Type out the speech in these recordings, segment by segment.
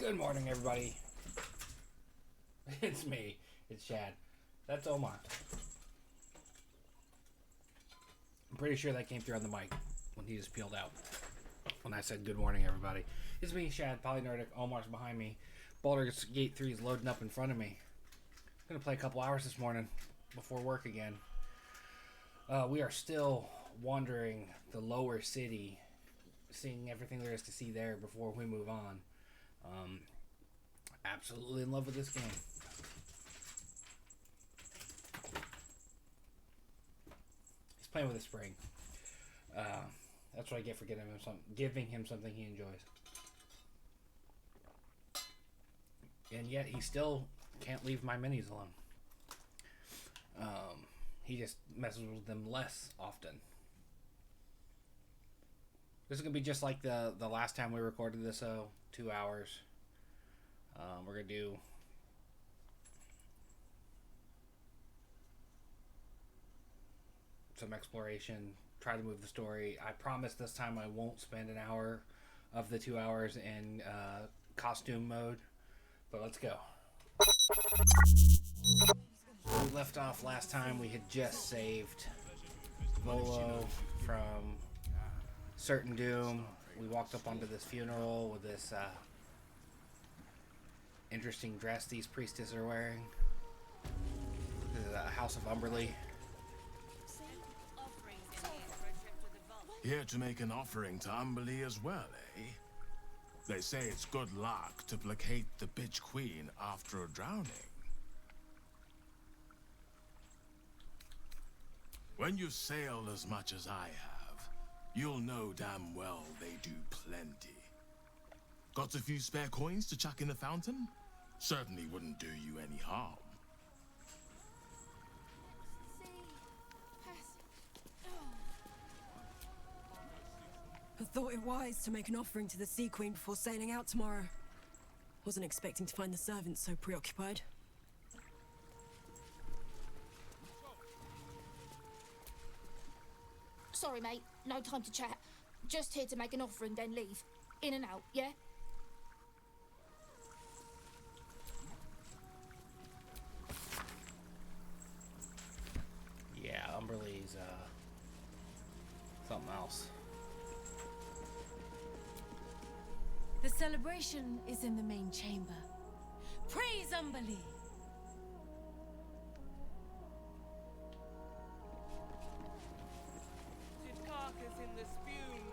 Good morning, everybody. It's me. It's Shad. That's Omar. I'm pretty sure that came through on the mic when he just peeled out. When I said good morning, everybody. It's me, Shad, Polynerdic. Omar's behind me. Baldur's Gate 3 is loading up in front of me. I'm going to play a couple hours this morning before work again. We are still wandering the lower city, seeing everything there is to see there before we move on. Absolutely in love with this game. He's playing with a spring. That's what I get for giving him something he enjoys. And yet he still can't leave my minis alone. He just messes with them less often. This is going to be just like the last time we recorded this, 2 hours. We're going to do some exploration, try to move the story. I promise this time I won't spend an hour of the 2 hours in costume mode, but let's go. We left off last time. We had just saved Volo from certain doom. We walked up onto this funeral with this interesting dress these priestesses are wearing. This is a House of Umberly. Here to make an offering to Umberly as well, eh? They say it's good luck to placate the bitch queen after a drowning. When you've sailed as much as I have, you'll know damn well they do plenty. Got a few spare coins to chuck in the fountain? Certainly wouldn't do you any harm. I thought it wise to make an offering to the Sea Queen before sailing out tomorrow. Wasn't expecting to find the servants so preoccupied. Sorry, mate. No time to chat. Just here to make an offering, then leave. In and out, yeah? Yeah, Umberly's something else. The celebration is in the main chamber. Praise Umberly! Carcass in the spume.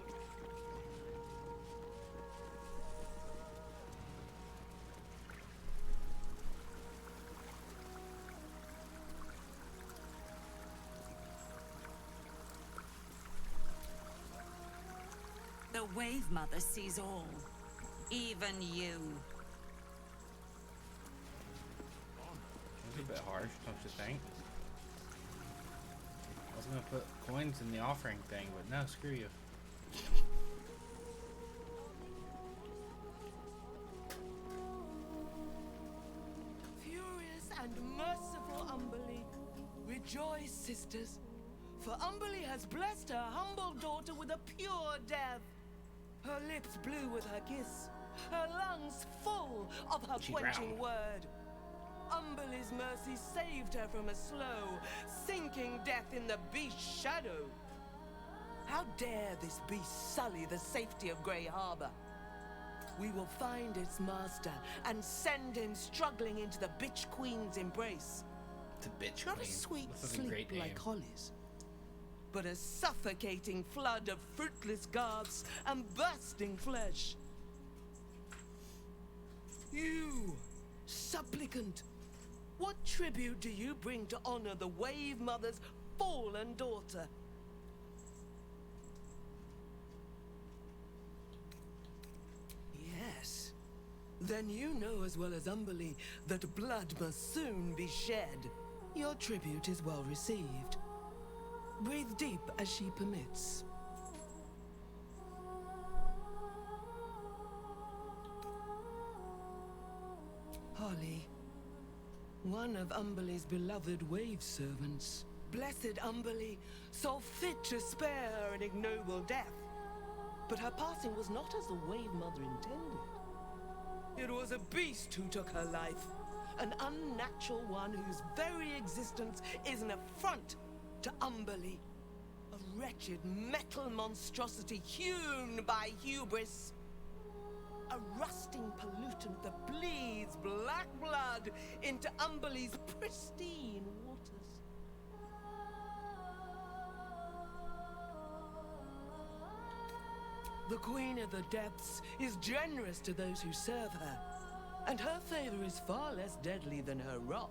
The Wave Mother sees all. Even you. It's a bit harsh, don't you think? I was gonna put coins in the offering thing, but no, screw you. Furious and merciful Umberly, rejoice, sisters, for Umberly has blessed her humble daughter with a pure death. Her lips blue with her kiss, her lungs full of her quenching word. Umberly's mercy saved her from a slow, sinking death in the beast's shadow. How dare this beast sully the safety of Grey Harbor? We will find its master and send him struggling into the bitch queen's embrace. The bitch Not queen. a sweet This is a sleep great name. like Holly's, but a suffocating flood of fruitless garbs and bursting flesh. You, supplicant, what tribute do you bring to honor the Wave Mother's fallen daughter? Yes. Then you know as well as Umberly that blood must soon be shed. Your tribute is well received. Breathe deep as she permits. Holly, one of Umberly's beloved wave servants. Blessed Umberly saw fit to spare her an ignoble death. But her passing was not as the Wave Mother intended. It was was a beast who took her life. An unnatural one whose very existence is an affront to Umberly. A wretched metal monstrosity hewn by hubris. A rusting pollutant that bleeds black blood into Umberly's pristine waters. The Queen of the Depths is generous to those who serve her, and her favor is far less deadly than her wrath.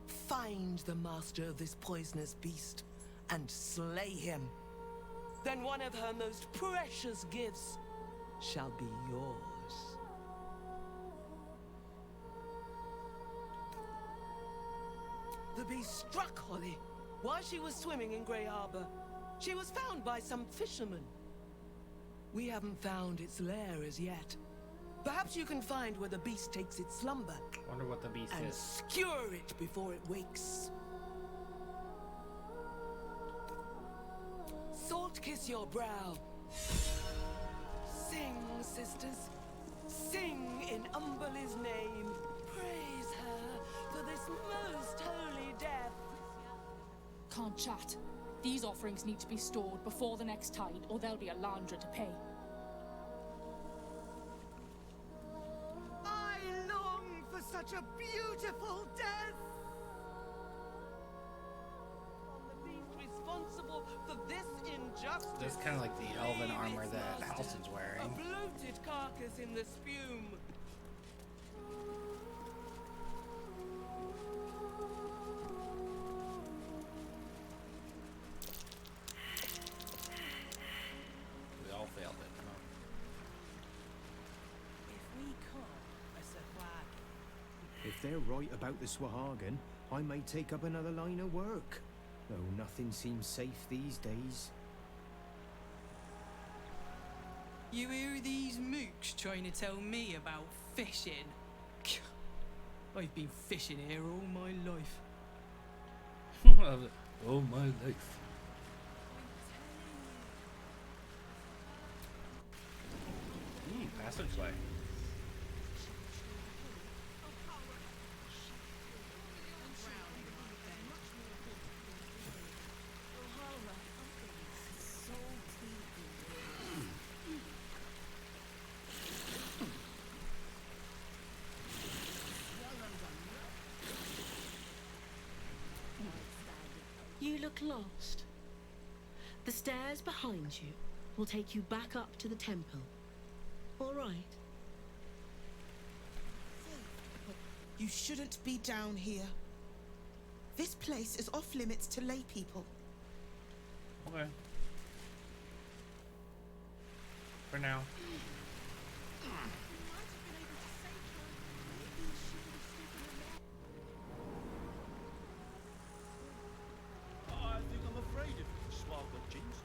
Find the master of this poisonous beast and slay him. Then one of her most precious gifts shall be yours. The beast struck Holly while she was swimming in Grey Harbor. She was found by some fishermen. We haven't found its lair as yet. Perhaps you can find where the beast takes its slumber. Wonder what the beast and is. skewer it before it wakes. Salt kiss your brow. Sing, sisters. Sing in Umberly's name. Praise her for this most holy death. Can't chat. These offerings need to be stored before the next tide, or there'll be a laundry to pay. I long for such a beautiful death. On the beast responsible for this injustice. That's kind of like the elven Leave armor its that master, Halsin's wearing. A bloated carcass in the spume. We all failed it. Huh? If we call a Sahwagi. If they're right about the Swahagan, I may take up another line of work. Though nothing seems safe these days. You hear these mooks trying to tell me about fishing? I've been fishing here all my life. Oh my life. Passageway. You look lost. The stairs behind you will take you back up to the temple. All right? You shouldn't be down here. This place is off limits to lay people. Okay. For now. I think I'm afraid of you, Swagger Jeans.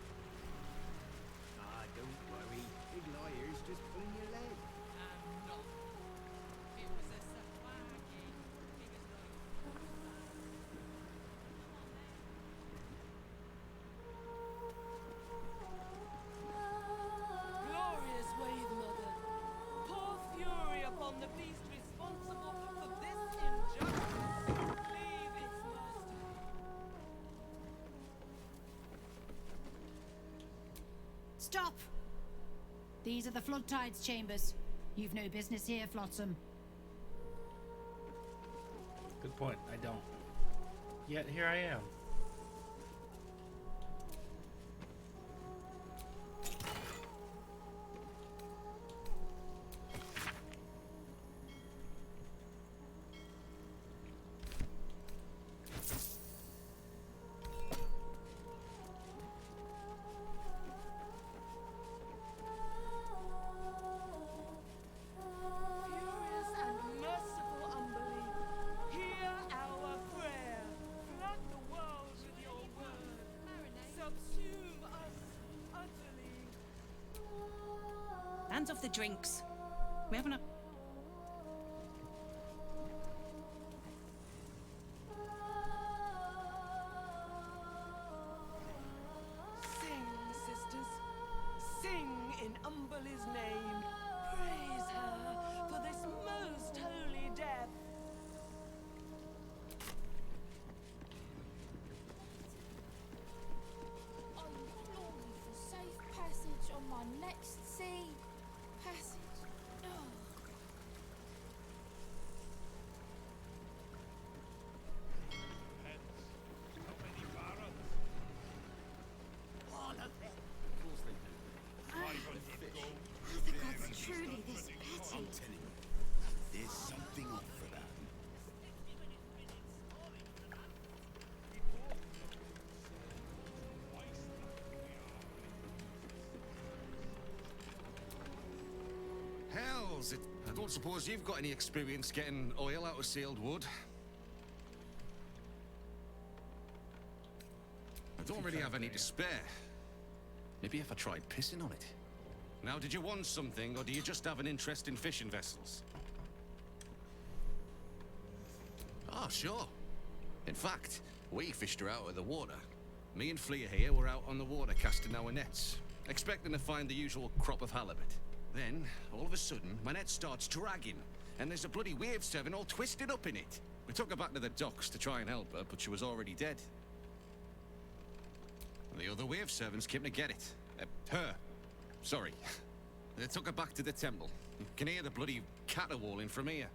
Ah, don't worry. Big liar's just pulling your leg. I'm not. It was a Sahwagi. Glorious wave, mother. Pour fury upon the beast responsible for this injustice. Leave its master. Stop! These are the flood tides chambers. You've no business here, Flotsam. Good point. I don't. Yet here I am. Furious and merciful Umberly, hear our prayer. Flood the world with your word. Subsume us utterly. Hands off the drinks. We haven't a... Sing, sisters. Sing in Umberly's name. Praise her for Miles, I don't suppose you've got any experience getting oil out of sealed wood? I don't really have any to spare. Maybe if I tried pissing on it. Now, did you want something, or do you just have an interest in fishing vessels? Oh, sure. In fact, we fished her out of the water. Me and Flea here were out on the water casting our nets, expecting to find the usual crop of halibut. Then, all of a sudden, my net starts dragging, and there's a bloody wave seven all twisted up in it. We took her back to the docks to try and help her, but she was already dead. The other wave sevens came to get it. Her. Sorry. They took her back to the temple. You can hear the bloody caterwauling from here.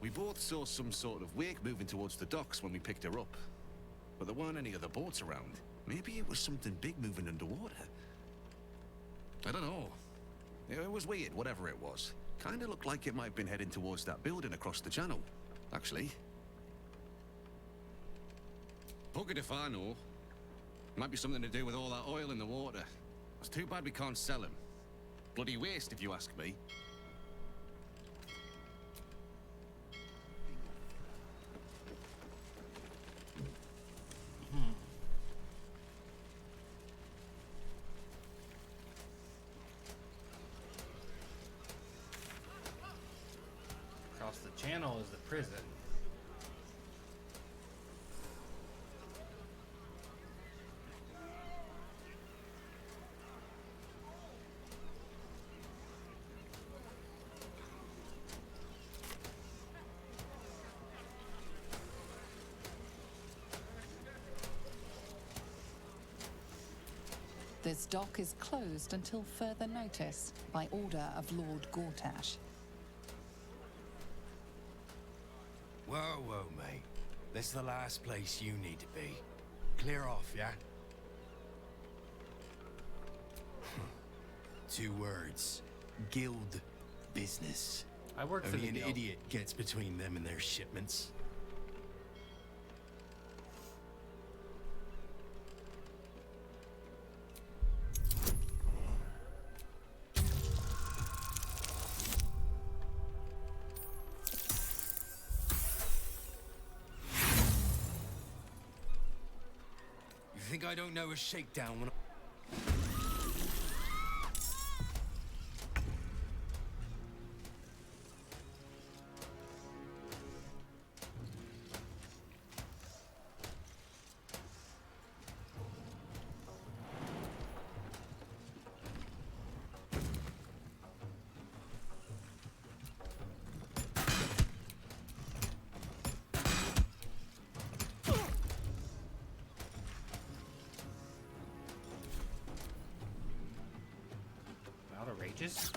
We both saw some sort of wake moving towards the docks when we picked her up. But there weren't any other boats around. Maybe it was something big moving underwater. I don't know. It was weird, whatever it was. Kinda looked like it might have been heading towards that building across the channel, actually. Buggered if I know. Might be something to do with all that oil in the water. It's too bad we can't sell him. Bloody waste, if you ask me. Across the channel is the prison. This dock is closed until further notice, by order of Lord Gortash. Whoa, whoa, mate. This is the last place you need to be. Clear off, yeah? 2 words. Guild business. I work for Only the an guild. idiot gets between them and their shipments. You think I don't know a shakedown when Outrageous.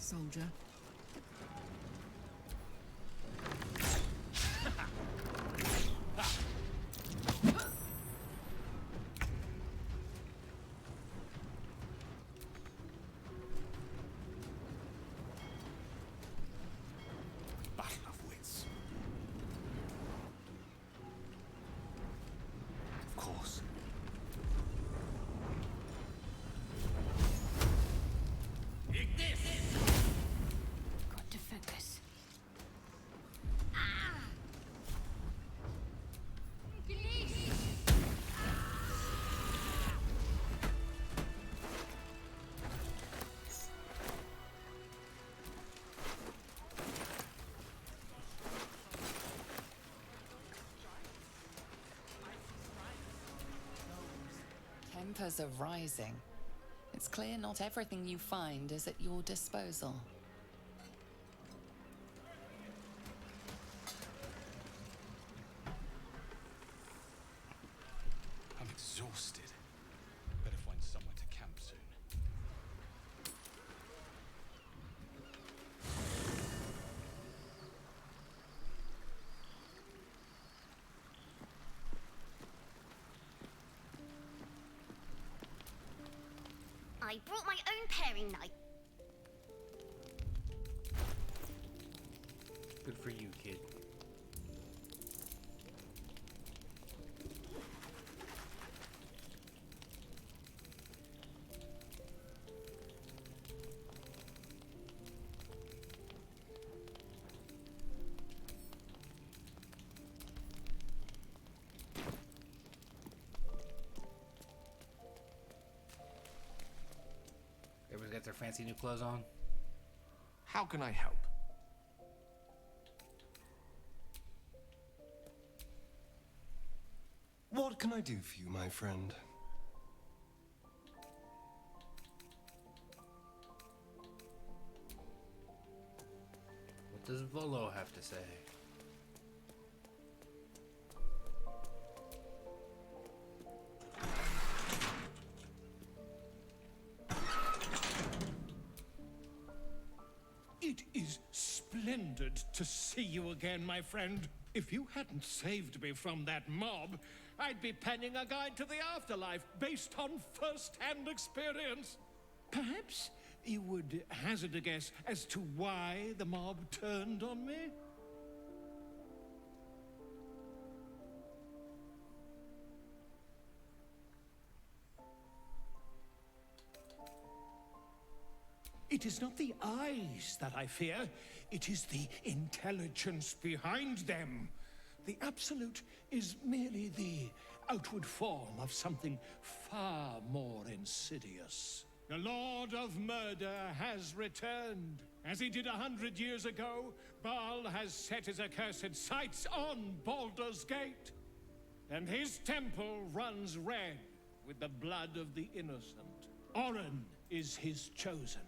soldier. Battle of wits. Of course. Got to focus. Tempers are rising. It's clear not everything you find is at your disposal. I'm exhausted. Better find somewhere to camp soon. I brought my own paring knife. Good for you, kid. Everybody's got their fancy new clothes on. How can I help? What can I do for you, my friend? What does Volo have to say? It is splendid to see you again, my friend. If you hadn't saved me from that mob, I'd be penning a guide to the afterlife based on first-hand experience. Perhaps you would hazard a guess as to why the mob turned on me? It is not the eyes that I fear, it is the intelligence behind them. The Absolute is merely the outward form of something far more insidious. The Lord of Murder has returned. As he did 100 years ago, Baal has set his accursed sights on Baldur's Gate. And his temple runs red with the blood of the innocent. Orin is his chosen.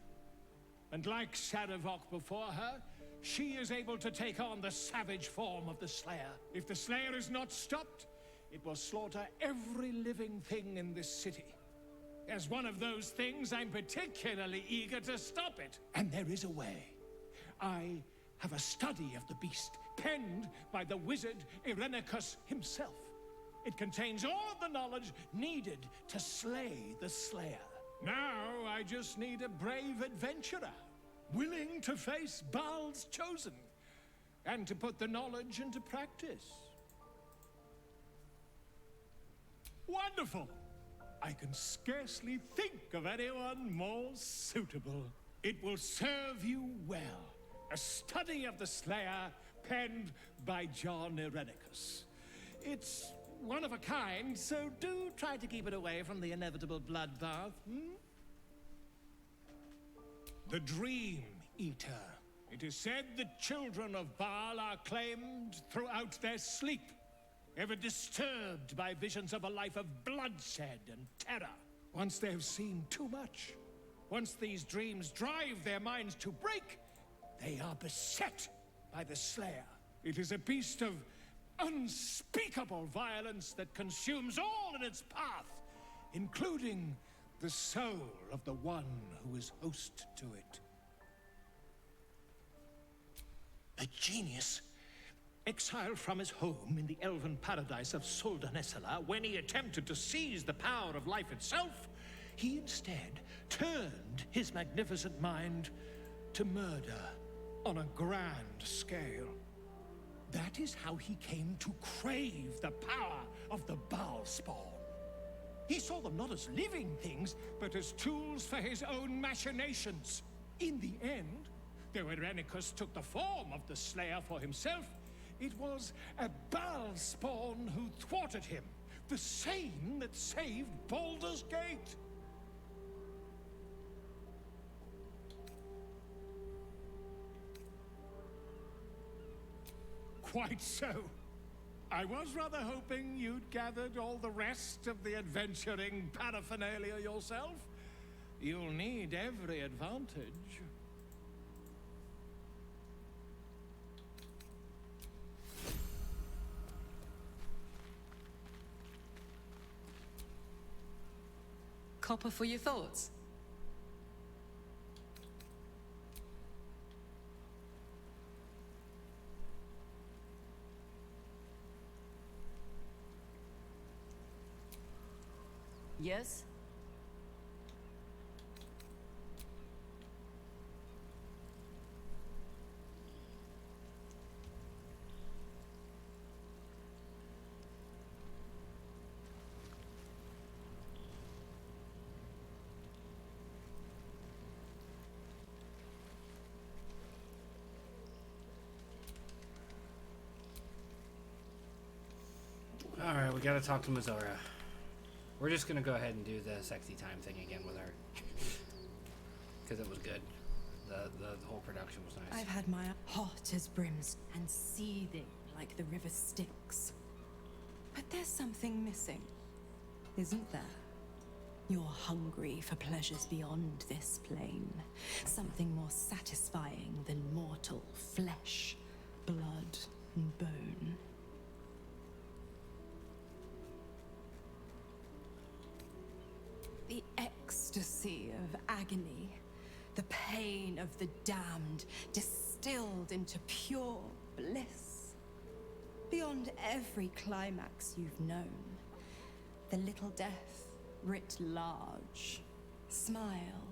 And like Sarevok before her, she is able to take on the savage form of the Slayer. If the Slayer is not stopped, it will slaughter every living thing in this city. As one of those things, I'm particularly eager to stop it. And there is a way. I have a study of the beast, penned by the wizard Irenicus himself. It contains all the knowledge needed to slay the Slayer. Now, I just need a brave adventurer, willing to face Baal's chosen, and to put the knowledge into practice. Wonderful! I can scarcely think of anyone more suitable. It will serve you well. A study of the Slayer, penned by John Irenicus. It's one of a kind, so do try to keep it away from the inevitable bloodbath, The Dream Eater. It is said the children of Baal are claimed throughout their sleep, ever disturbed by visions of a life of bloodshed and terror. Once they have seen too much, once these dreams drive their minds to break, they are beset by the Slayer. It is a beast of unspeakable violence that consumes all in its path, including the soul of the one who is host to it. A genius. Exiled from his home in the elven paradise of Soldanessala, when he attempted to seize the power of life itself, he instead turned his magnificent mind to murder on a grand scale. That is how he came to crave the power of the Balspawn. He saw them not as living things, but as tools for his own machinations. In the end, though Irenicus took the form of the Slayer for himself, it was a Balspawn who thwarted him, the same that saved Baldur's Gate. Quite so. I was rather hoping you'd gathered all the rest of the adventuring paraphernalia yourself. You'll need every advantage. Copper for your thoughts? Yes? Alright, we gotta talk to Mizora. We're just gonna go ahead and do the sexy time thing again with her. Because it was good. The whole production was nice. I've had my hot as brims and seething like the river Styx. But there's something missing, isn't there? You're hungry for pleasures beyond this plane. Something more satisfying than mortal flesh, blood, and bone. The ecstasy of agony, the pain of the damned, distilled into pure bliss. Beyond every climax you've known, the little death writ large. Smile,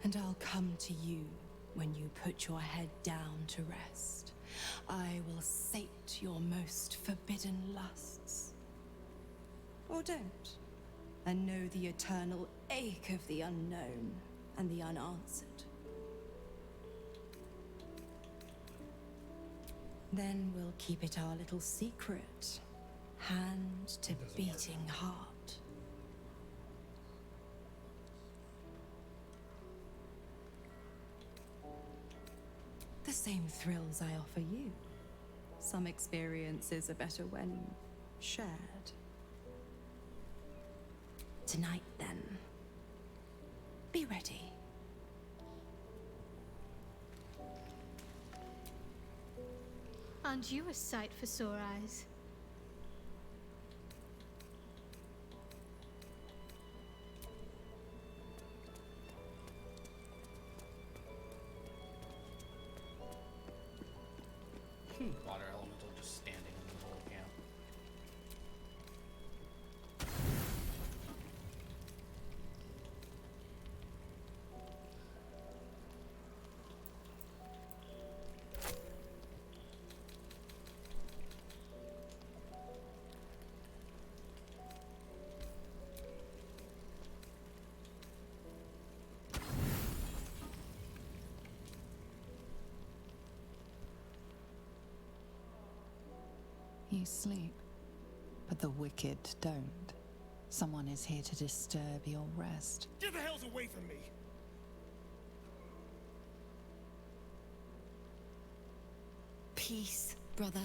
and I'll come to you when you put your head down to rest. I will sate your most forbidden lusts. Or don't. And know the eternal ache of the unknown and the unanswered. Then we'll keep it our little secret, hand to beating heart. The same thrills I offer you. Some experiences are better when shared. Tonight, then. Be ready. Aren't you a sight for sore eyes? Water elemental just standing in the middle of camp. You sleep, but the wicked don't. Someone is here to disturb your rest. Get the hells away from me! Peace, brother.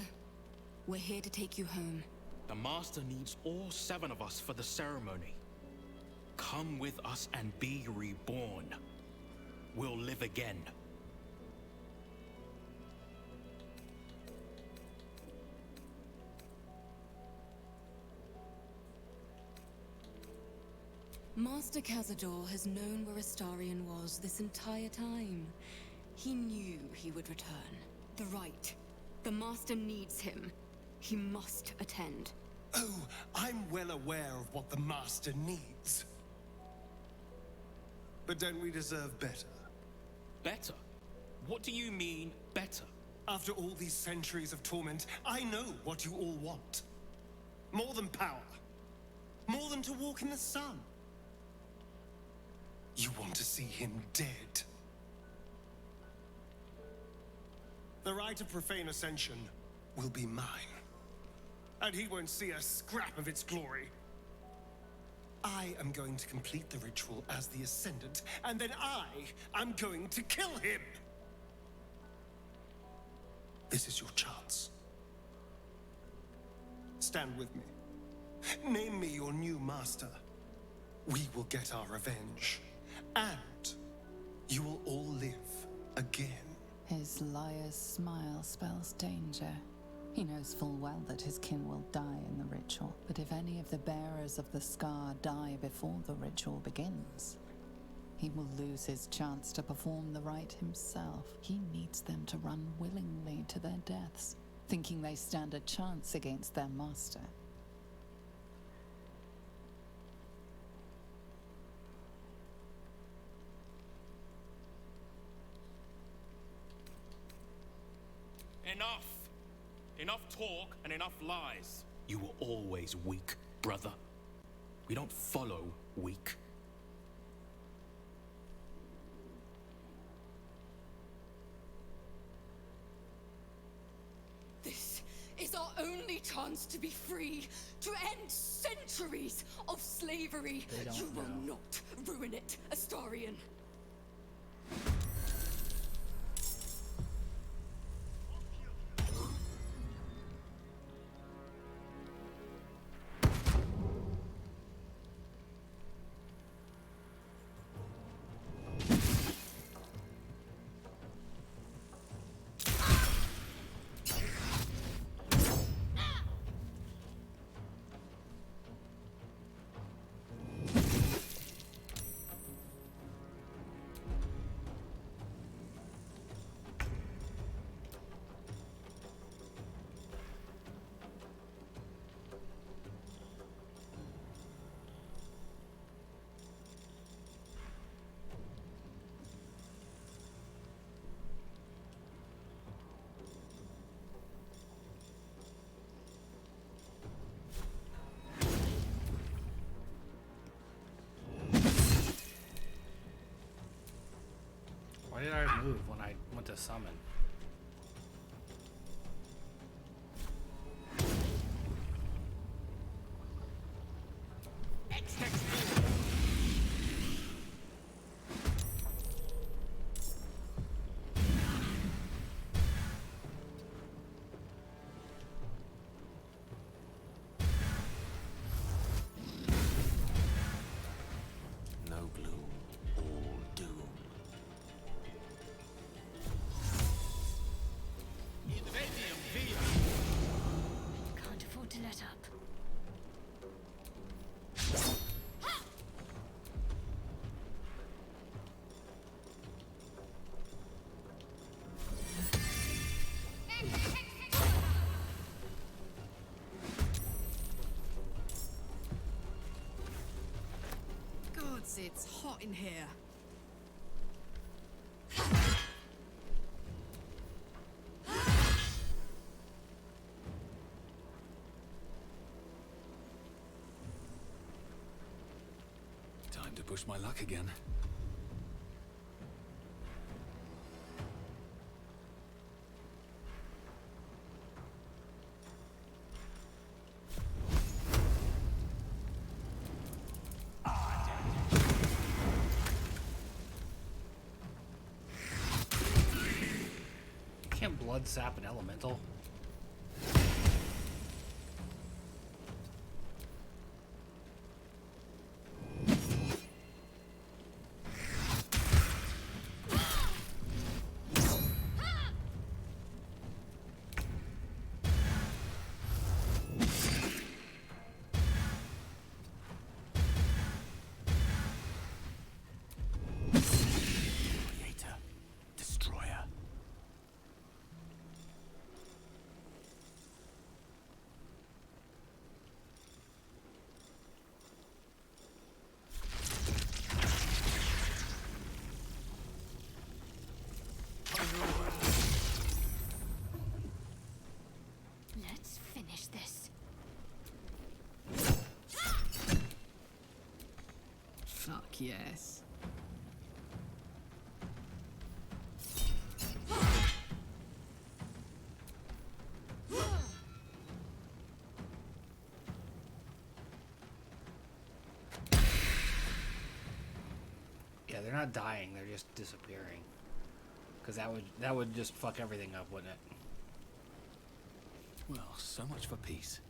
We're here to take you home. The Master needs all 7 of us for the ceremony. Come with us and be reborn. We'll live again. Master Cazador has known where Astarion was this entire time. He knew he would return. the rite. The Master needs him. He must attend. Oh, I'm well aware of what the Master needs. But don't we deserve better? Better? What do you mean, better? After all these centuries of torment, I know what you all want. More than power. More than to walk in the sun. You want to see him dead. The rite of profane ascension will be mine. And he won't see a scrap of its glory. I am going to complete the ritual as the Ascendant, and then I am going to kill him! This is your chance. Stand with me. Name me your new master. We will get our revenge. And you will all live again. His liar's smile spells danger. He knows full well that his kin will die in the ritual, but if any of the bearers of the scar die before the ritual begins, he will lose his chance to perform the rite himself. He needs them to run willingly to their deaths, thinking they stand a chance against their master. Enough! Enough talk and enough lies. You were always weak, brother. We don't follow weak. This is our only chance to be free, to end centuries of slavery. You will not ruin it, Astarion. Why did I move when I went to summon? No gloom, all doom. Can't afford to let up. Gods, it's hot in here. Time to push my luck again. Can't blood sap an elemental? Creator, destroyer. finish this. Fuck yes. Yeah, they're not dying, they're just disappearing. Because that would just fuck everything up, wouldn't it? Well, so much for peace.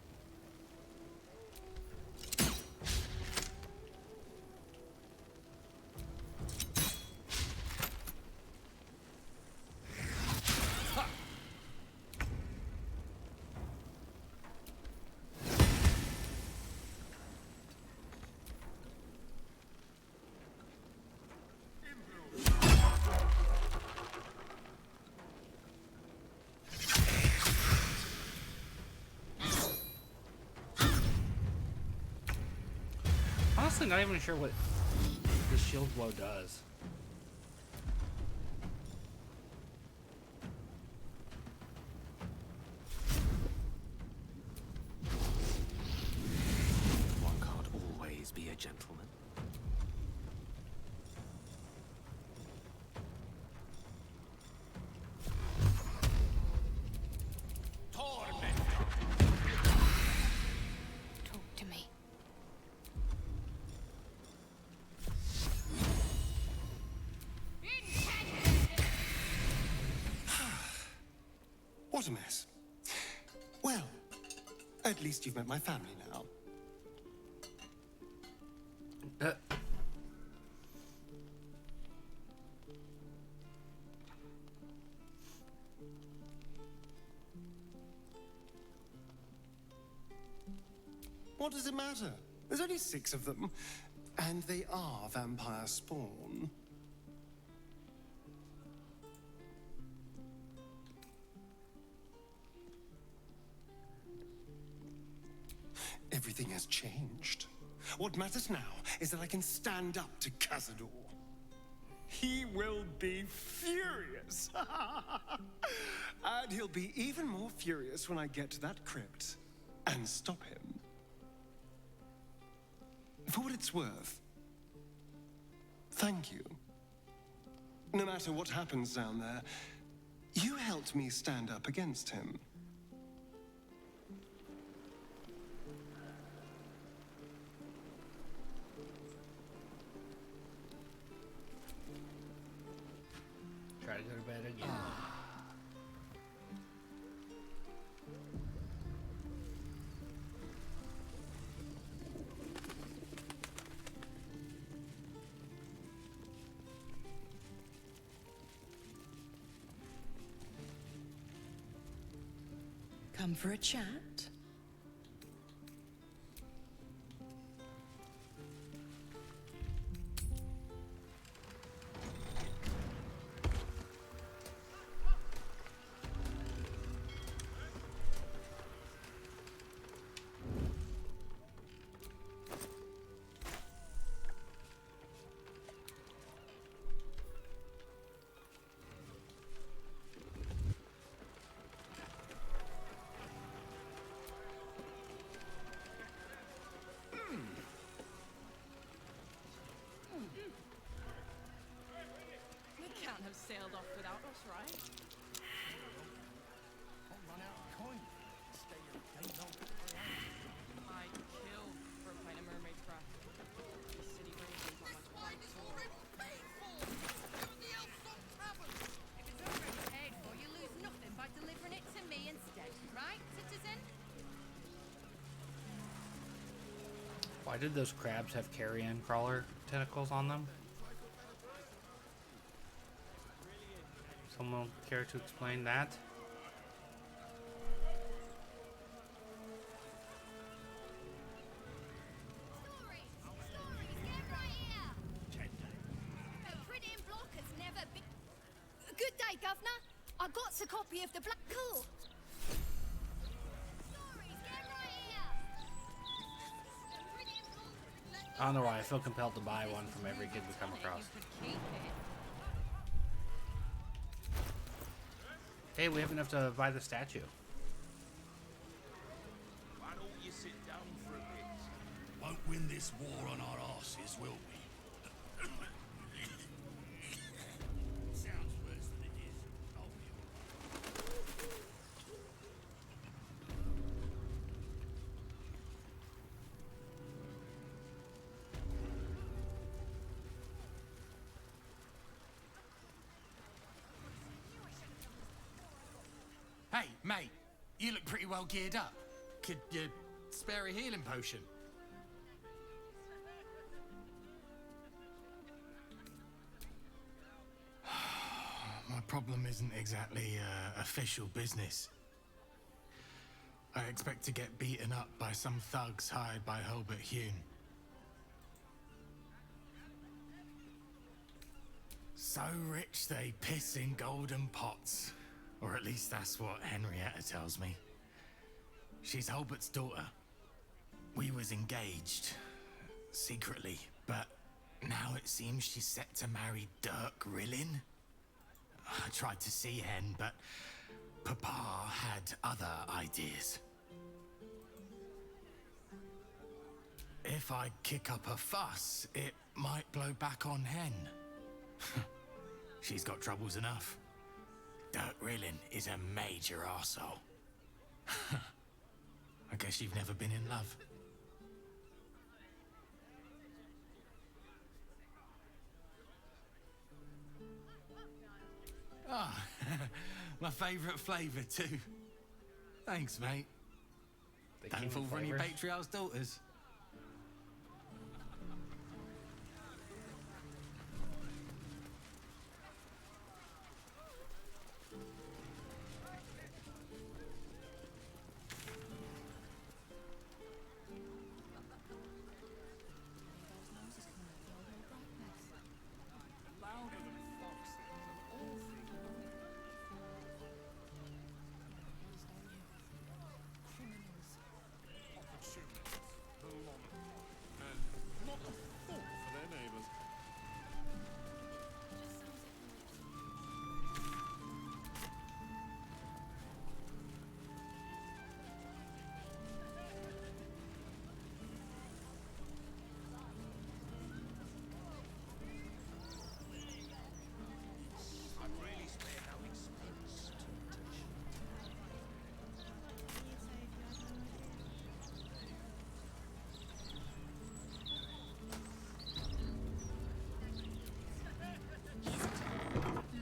Honestly, not even sure what the shield blow does. One can't always be a gentleman. Talk to me. What a mess. Well, at least you've met my family now. What does it matter? There's only 6 of them, and they are vampire spawn. Everything has changed. What matters now is that I can stand up to Cazador. He will be furious. And he'll be even more furious when I get to that crypt and stop him. For what it's worth, thank you. No matter what happens down there, you helped me stand up against him. Try to go to bed again. Come for a chat? They can't have sailed off without us, right? I'd kill for a pint of mermaid craft. The city brings me on my right sword. If it's already paid for, you lose nothing by delivering it to me instead, right, citizen? Why did those crabs have carrion crawler tentacles on them? Someone care to explain that? Good day, Governor. I got a copy of the Black Cool. I don't know why I feel compelled to buy one from every kid we come across. Hey, we have enough to buy the statue. you sit down for a bit? Won't win this war on our arses, will we? Sounds worse than it is. I'll be Hey, mate, you look pretty well geared up. Could you spare a healing potion? My problem isn't exactly official business. I expect to get beaten up by some thugs hired by Hobart Hune. So rich they piss in golden pots. Or at least that's what Henrietta tells me. She's Holbert's daughter. We was engaged, secretly, but now it seems she's set to marry Dirk Rillin. I tried to see Hen, but Papa had other ideas. If I kick up a fuss, it might blow back on Hen. She's got troubles enough. Dirk Rillin is a major arsehole. I guess you've never been in love. Ah, my favourite flavour too. Thanks, mate. Don't fall for any patriarch's daughters.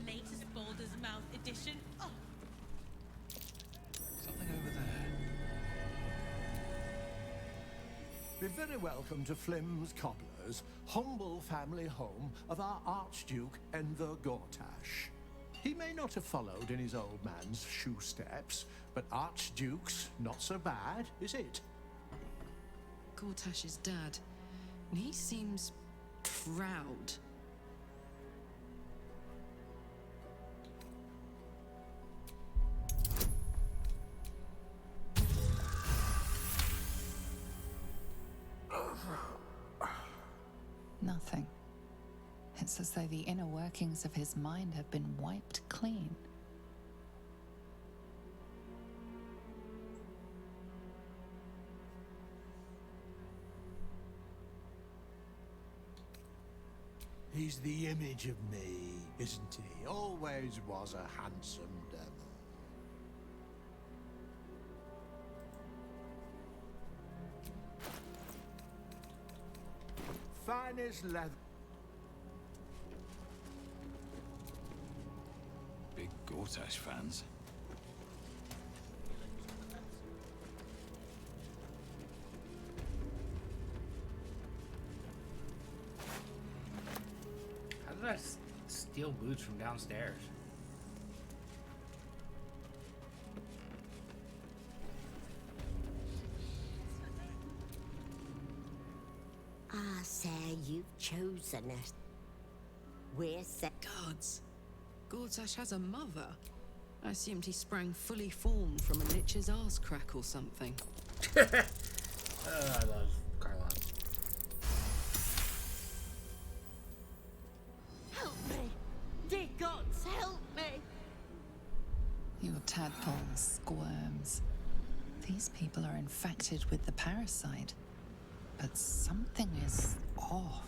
Latest Baldur's Mouth edition. Oh. Something over there. Be very welcome to Flim's Cobblers, humble family home of our Archduke Enver Gortash. He may not have followed in his old man's shoe steps, but Archduke's not so bad, is it? Gortash's dad. He seems proud. Nothing. It's as though the inner workings of his mind have been wiped clean. He's the image of me, isn't he? Always was a handsome devil. Finest leather. Big Gortash fans. How did I steal boots from downstairs? Ah, sir, you've chosen it. We're set. Gods. Gortash has a mother. I assumed he sprang fully formed from a lich's arse crack or something. I love Carla. Help me! Dear gods, help me! Your tadpole squirms. These These people are infected with the parasite, but something is off.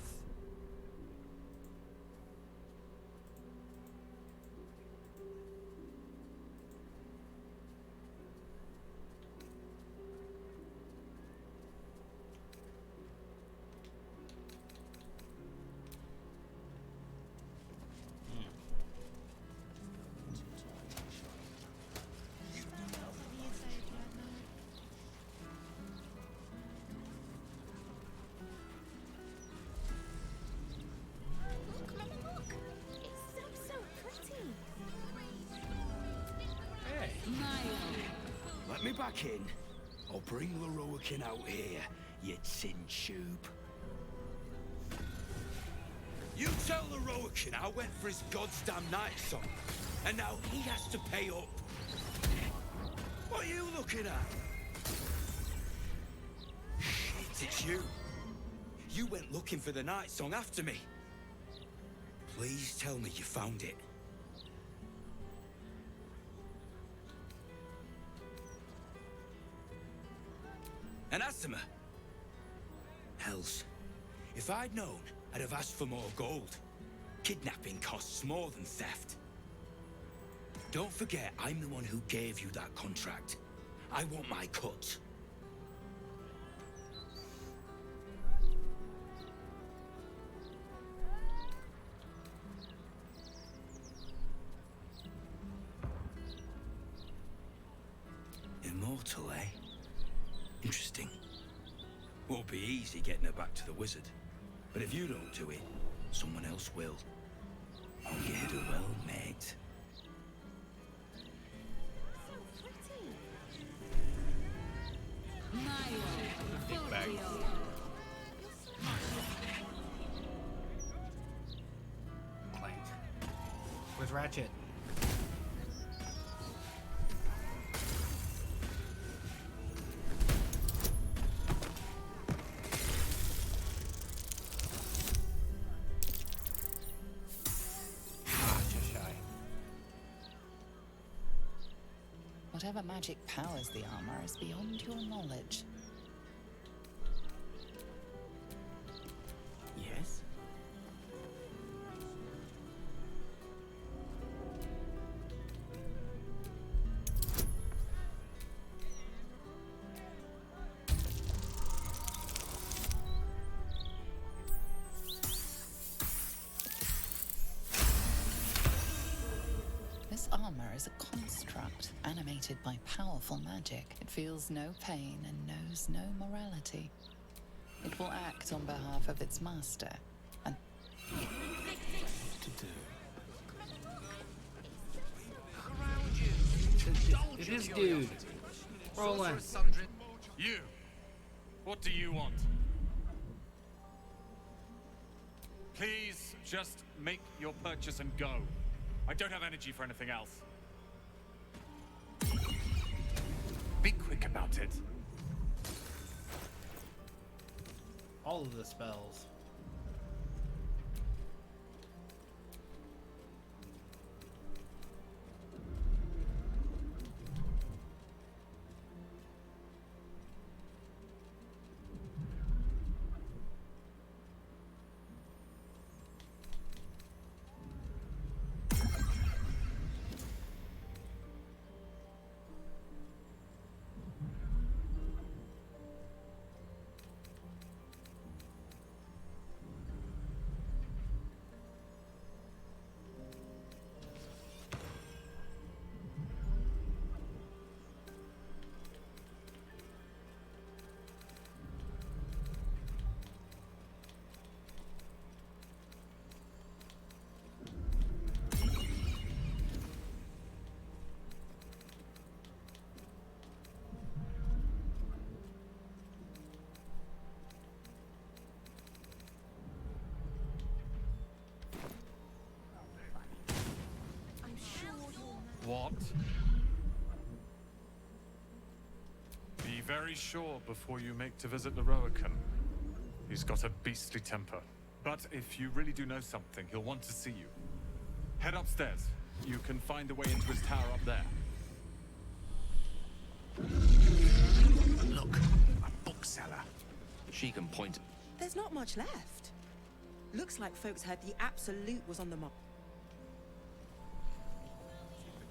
Let me back in. I'll bring Leroican out here, you tin tube. You tell Leroican I went for his goddamn night song, and now he has to pay up. What are you looking at? Shit, it's you. You went looking for the night song after me. Please tell me you found it. And Asima? Hells. If I'd known, I'd have asked for more gold. Kidnapping costs more than theft. Don't forget, I'm the one who gave you that contract. I want my cut. Immortal, eh? Interesting. Won't be easy getting her back to the wizard. But if you don't do it, someone else will. Oh, you hit her well, mate. Clank. Where's Ratchet? Whatever magic powers the armor is beyond your knowledge. Yes? This armor is a construct animated by powerful magic. It feels no pain and knows no morality. It will act on behalf of its master and To do. It is dude. Rolling. You! What do you want? Please just make your purchase and go. I don't have energy for anything else. Be quick about it. All of the spells. What? Be very sure before you make to visit Leroican. He's got a beastly temper. But if you really do know something, he'll want to see you. Head upstairs. You can find a way into his tower up there. She can point. There's not much left. Looks like folks heard the Absolute was on the mark.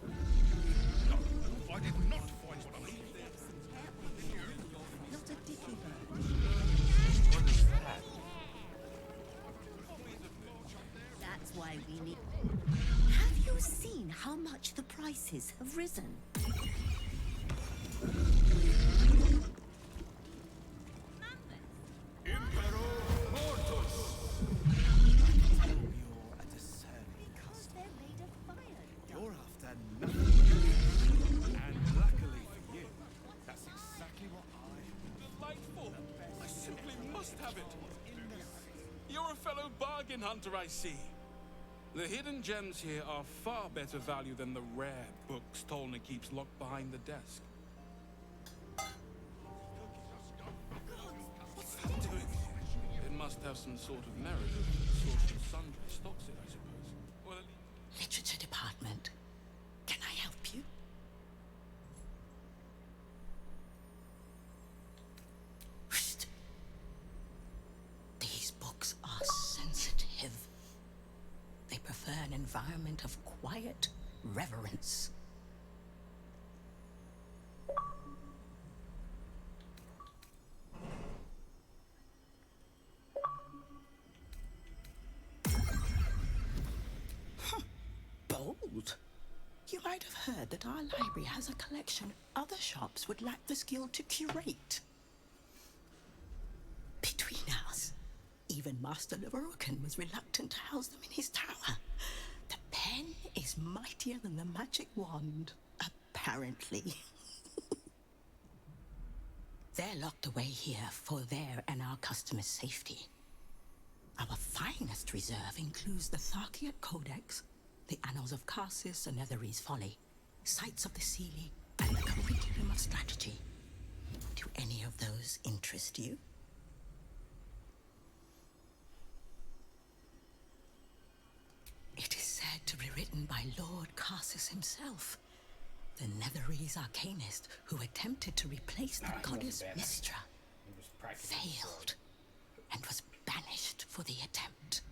I did not find what I needed. Not a dicky bird. What is that? That's why we need... Have you seen how much the prices have risen? You're after nothing. And luckily for you, that's exactly what Delightful! I simply must have it. You're a fellow bargain hunter, I see. The hidden gems here are far better value than the rare books Tolna keeps locked behind the desk. What's that doing? It must have some sort of narrative. Source of sundry stocks it, I suppose. Well, Literature department. Can I help you? Whoosh. These books are sensitive. They prefer an environment of quiet reverence. Bold. You might have heard that our library has a collection other shops would lack the skill to curate. Between us, even Master Leverokan was reluctant to house them in his tower. The pen is mightier than the magic wand, apparently. They're locked away here for their and our customers' safety. Our finest reserve includes the Tharkiat Codex, the Annals of Karsus and Netherese Folly, Sights of the Seelie, and the Curriculum of Strategy. Do any of those interest you? It is said to be written by Lord Karsus himself, the Netherese arcanist who attempted to replace the goddess Mystra, failed, and was banished for the attempt.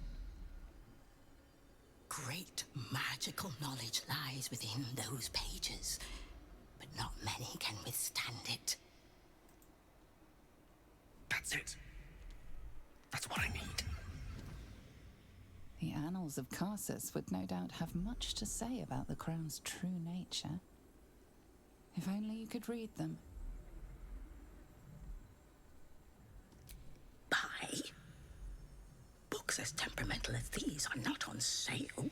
Great magical knowledge lies within those pages, but not many can withstand it. That's it. That's what I need. The Annals of Karsus would no doubt have much to say about the crown's true nature. If only you could read them. Buy? Books as temperamental as these are not on sale.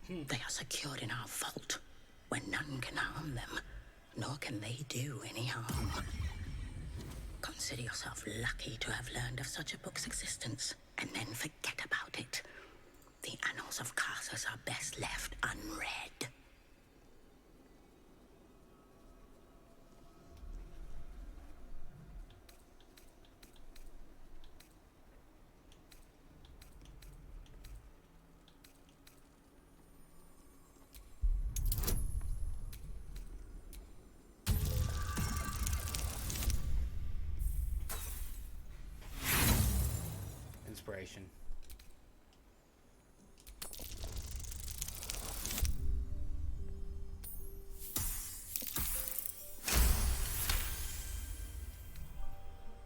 They are secured in our vault, where none can harm them, nor can they do any harm. Consider yourself lucky to have learned of such a book's existence, and then forget about it. The Annals of Karsus are best left unread. Inspiration.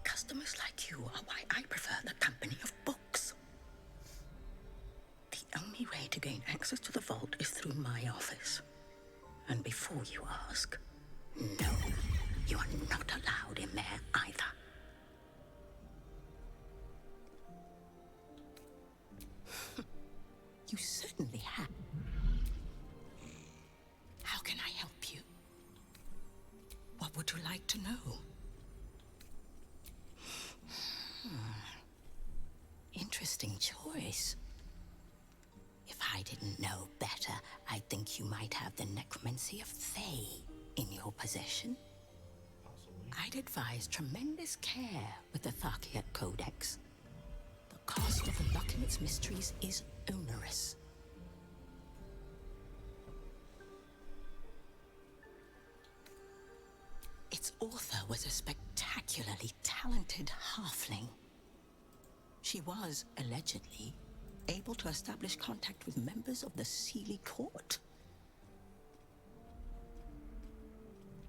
Customers like you are why I prefer the company of books. The only way to gain access to the vault is through my office. And before you ask, no, you are not allowed in there either. You certainly have. How can I help you? What would you like to know? Interesting choice. If I didn't know better, I'd think you might have the necromancy of Thay in your possession. I'd advise tremendous care with the Tharkiat Codex. The cost of unlocking its mysteries is onerous. Its author was a spectacular spectacularly talented halfling. She was, allegedly, able to establish contact with members of the Sealy court.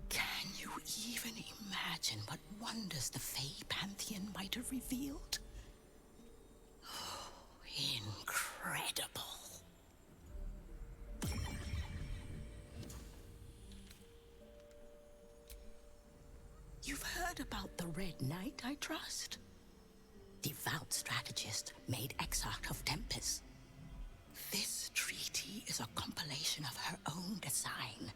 Can you even imagine what wonders the Fey Pantheon might have revealed? Oh, incredible. You've heard about the Red Knight, I trust? Devout strategist made exarch of Tempest. This treaty is a compilation of her own design,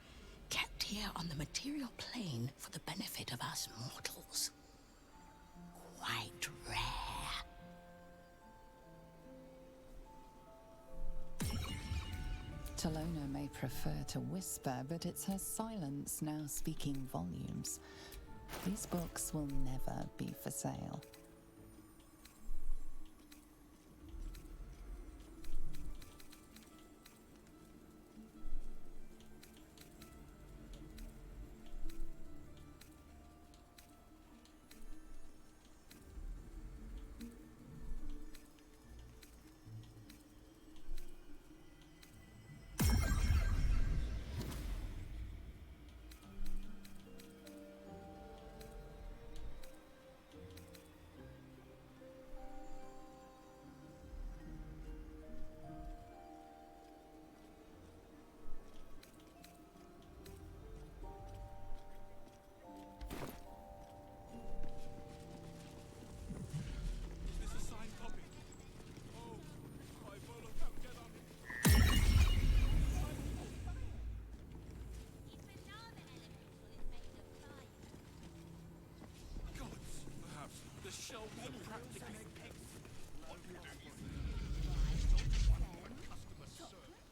kept here on the material plane for the benefit of us mortals. Quite rare. Talona may prefer to whisper, but it's her silence now speaking volumes. These books will never be for sale.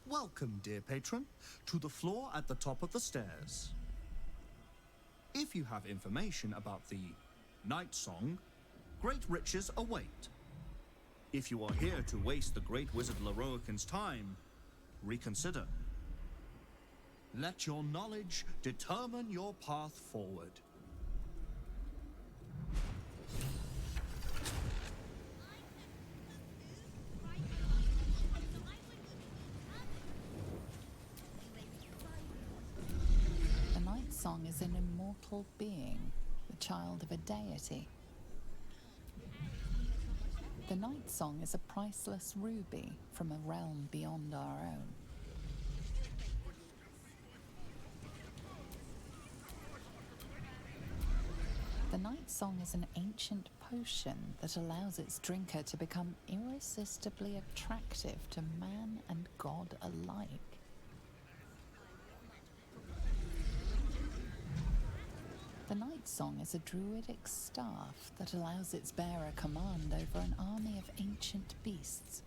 Welcome, dear patron, to the floor at the top of the stairs. If you have information about the Night Song, great riches await. If you are here to waste the great wizard Leroican's time, reconsider. Let your knowledge determine your path forward. The Night Song is an immortal being, the child of a deity. The Night Song is a priceless ruby from a realm beyond our own. The Night Song is an ancient potion that allows its drinker to become irresistibly attractive to man and god alike. The Night Song is a druidic staff that allows its bearer command over an army of ancient beasts.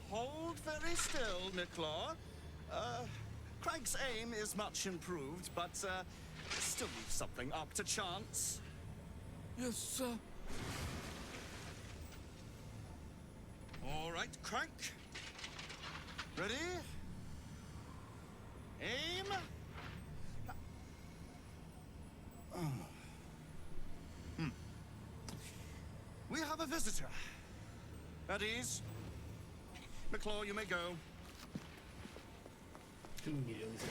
Hold very still, Nicklaw. Craig's aim is much improved, but still leaves something up to chance. Yes, sir. All right, Crank. Ready? Aim. We have a visitor. At ease. McClaw, you may go. Immediately say,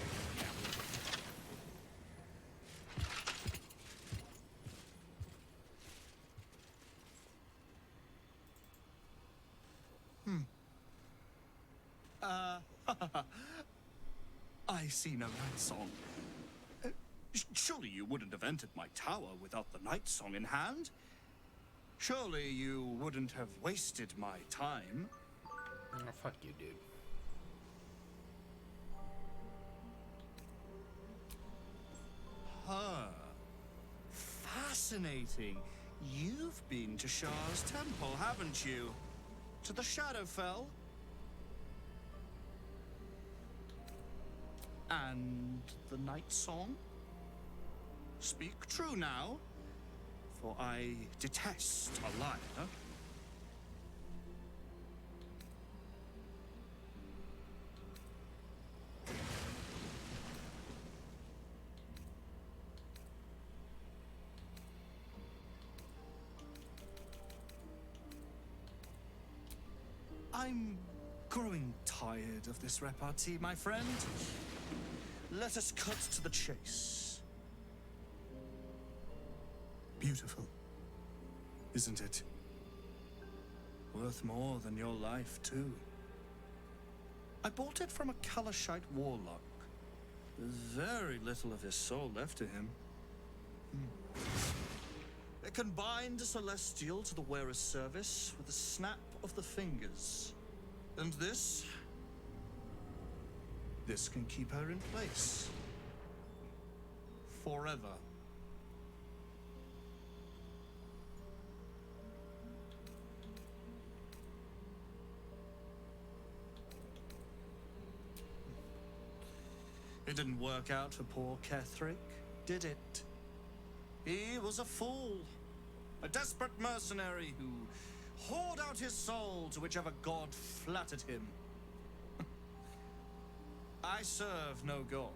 I see no Night Song. Surely you wouldn't have entered my tower without the Night Song in hand? Surely you wouldn't have wasted my time? oh, fuck you, dude. Huh. Fascinating. You've been to Shah's temple, haven't you? To the Shadowfell? And the night song? Speak true now, for I detest a liar. I'm growing tired of this repartee, my friend. Let us cut to the chase. Beautiful, isn't it? Worth more than your life, too. I bought it from a Kalashite warlock. There's very little of his soul left to him. It can bind a celestial to the wearer's service with a snap of the fingers. And this can keep her in place. Forever. It didn't work out for poor Ketherick, did it? He was a fool. A desperate mercenary who hoard out his soul to whichever god flattered him. I serve no god,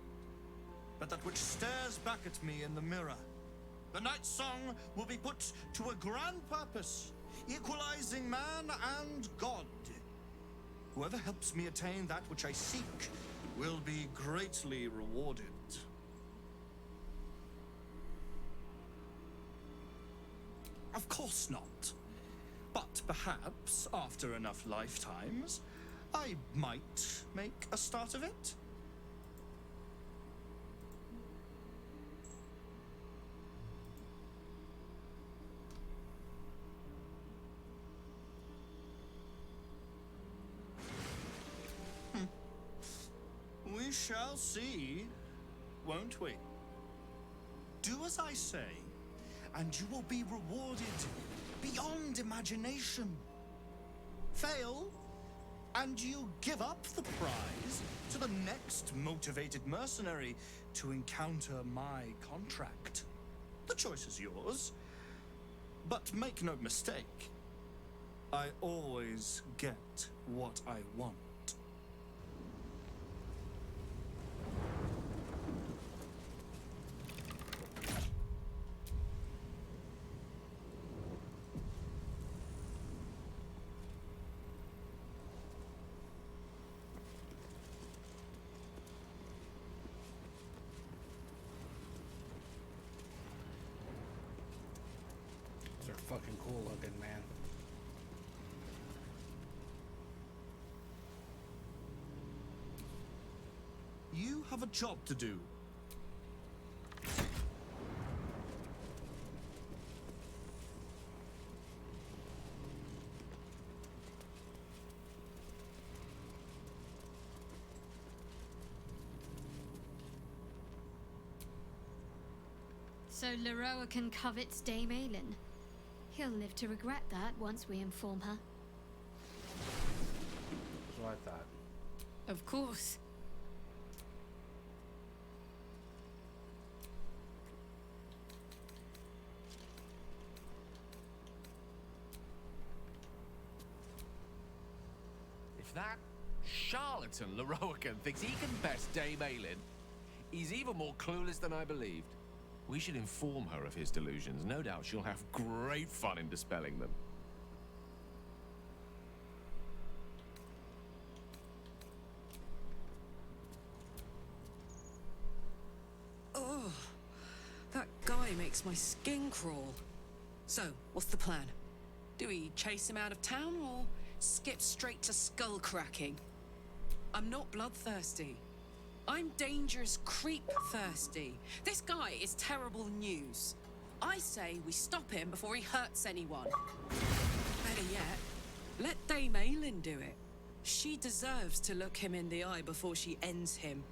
but that which stares back at me in the mirror. The night song will be put to a grand purpose, equalizing man and god. Whoever helps me attain that which I seek will be greatly rewarded. Of course not. But perhaps, after enough lifetimes, I might make a start of it. We shall see, won't we? Do as I say, and you will be rewarded beyond imagination. Fail, and you give up the prize to the next motivated mercenary to encounter my contract. The choice is yours, but make no mistake, I always get what I want. They're fucking cool looking, man. You have a job to do. So Leroican covets Dame Aelin. He'll live to regret that once we inform her. That's what I thought. Of course. If that charlatan Leroican thinks he can best Dame Aelin, he's even more clueless than I believed. We should inform her of his delusions. No doubt she'll have great fun in dispelling them. Oh, that guy makes my skin crawl. So, what's the plan? Do we chase him out of town or skip straight to skull cracking? I'm not bloodthirsty. I'm dangerous creep thirsty. This guy is terrible news. I say we stop him before he hurts anyone. Better yet, let Dame Aelin do it. She deserves to look him in the eye before she ends him.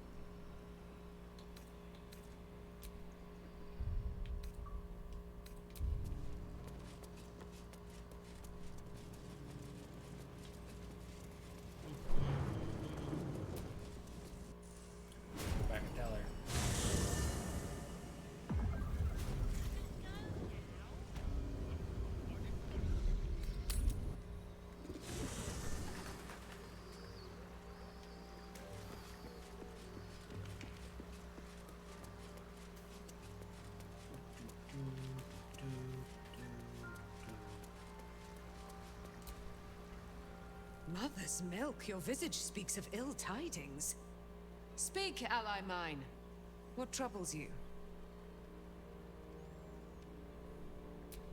Mother's milk, your visage speaks of ill tidings. Speak, ally mine. What troubles you?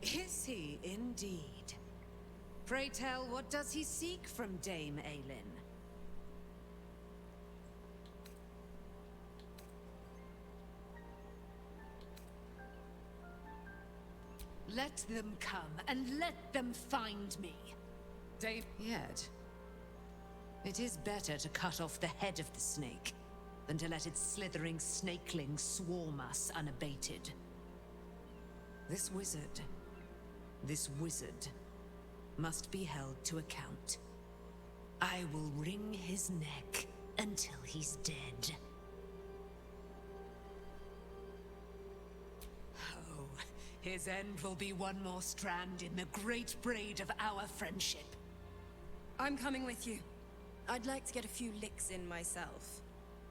Is he indeed? Pray tell, what does he seek from Dame Aelin? Let them come, and let them find me. Dame... Yet. It is better to cut off the head of the snake than to let its slithering snakeling swarm us unabated. This wizard must be held to account. I will wring his neck until he's dead. Oh, his end will be one more strand in the great braid of our friendship. I'm coming with you. I'd like to get a few licks in myself.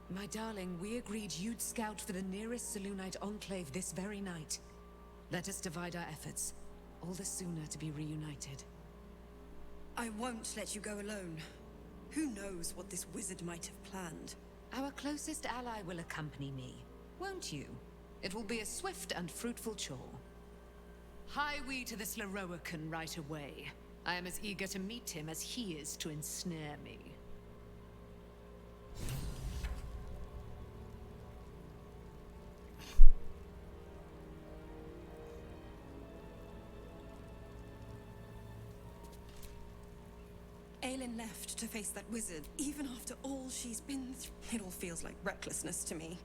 My darling, we agreed you'd scout for the nearest Selûnite enclave this very night. Let us divide our efforts, all the sooner to be reunited. I won't let you go alone. Who knows what this wizard might have planned? Our closest ally will accompany me, won't you? It will be a swift and fruitful chore. Hie we to this Lorroakan right away. I am as eager to meet him as he is to ensnare me. Aelin left to face that wizard, even after all she's been through. It all feels like recklessness to me.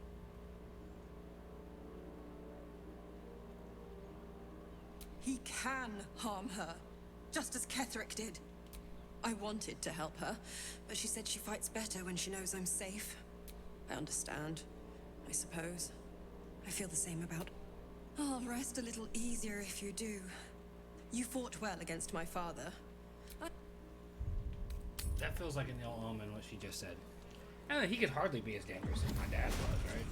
He can harm her, just as Ketherick did. I wanted to help her, but she said she fights better when she knows I'm safe. I understand, I suppose. I feel the same about... I'll rest a little easier if you do. You fought well against my father. That feels like an ill omen, what she just said. I don't know, he could hardly be as dangerous as my dad was, right?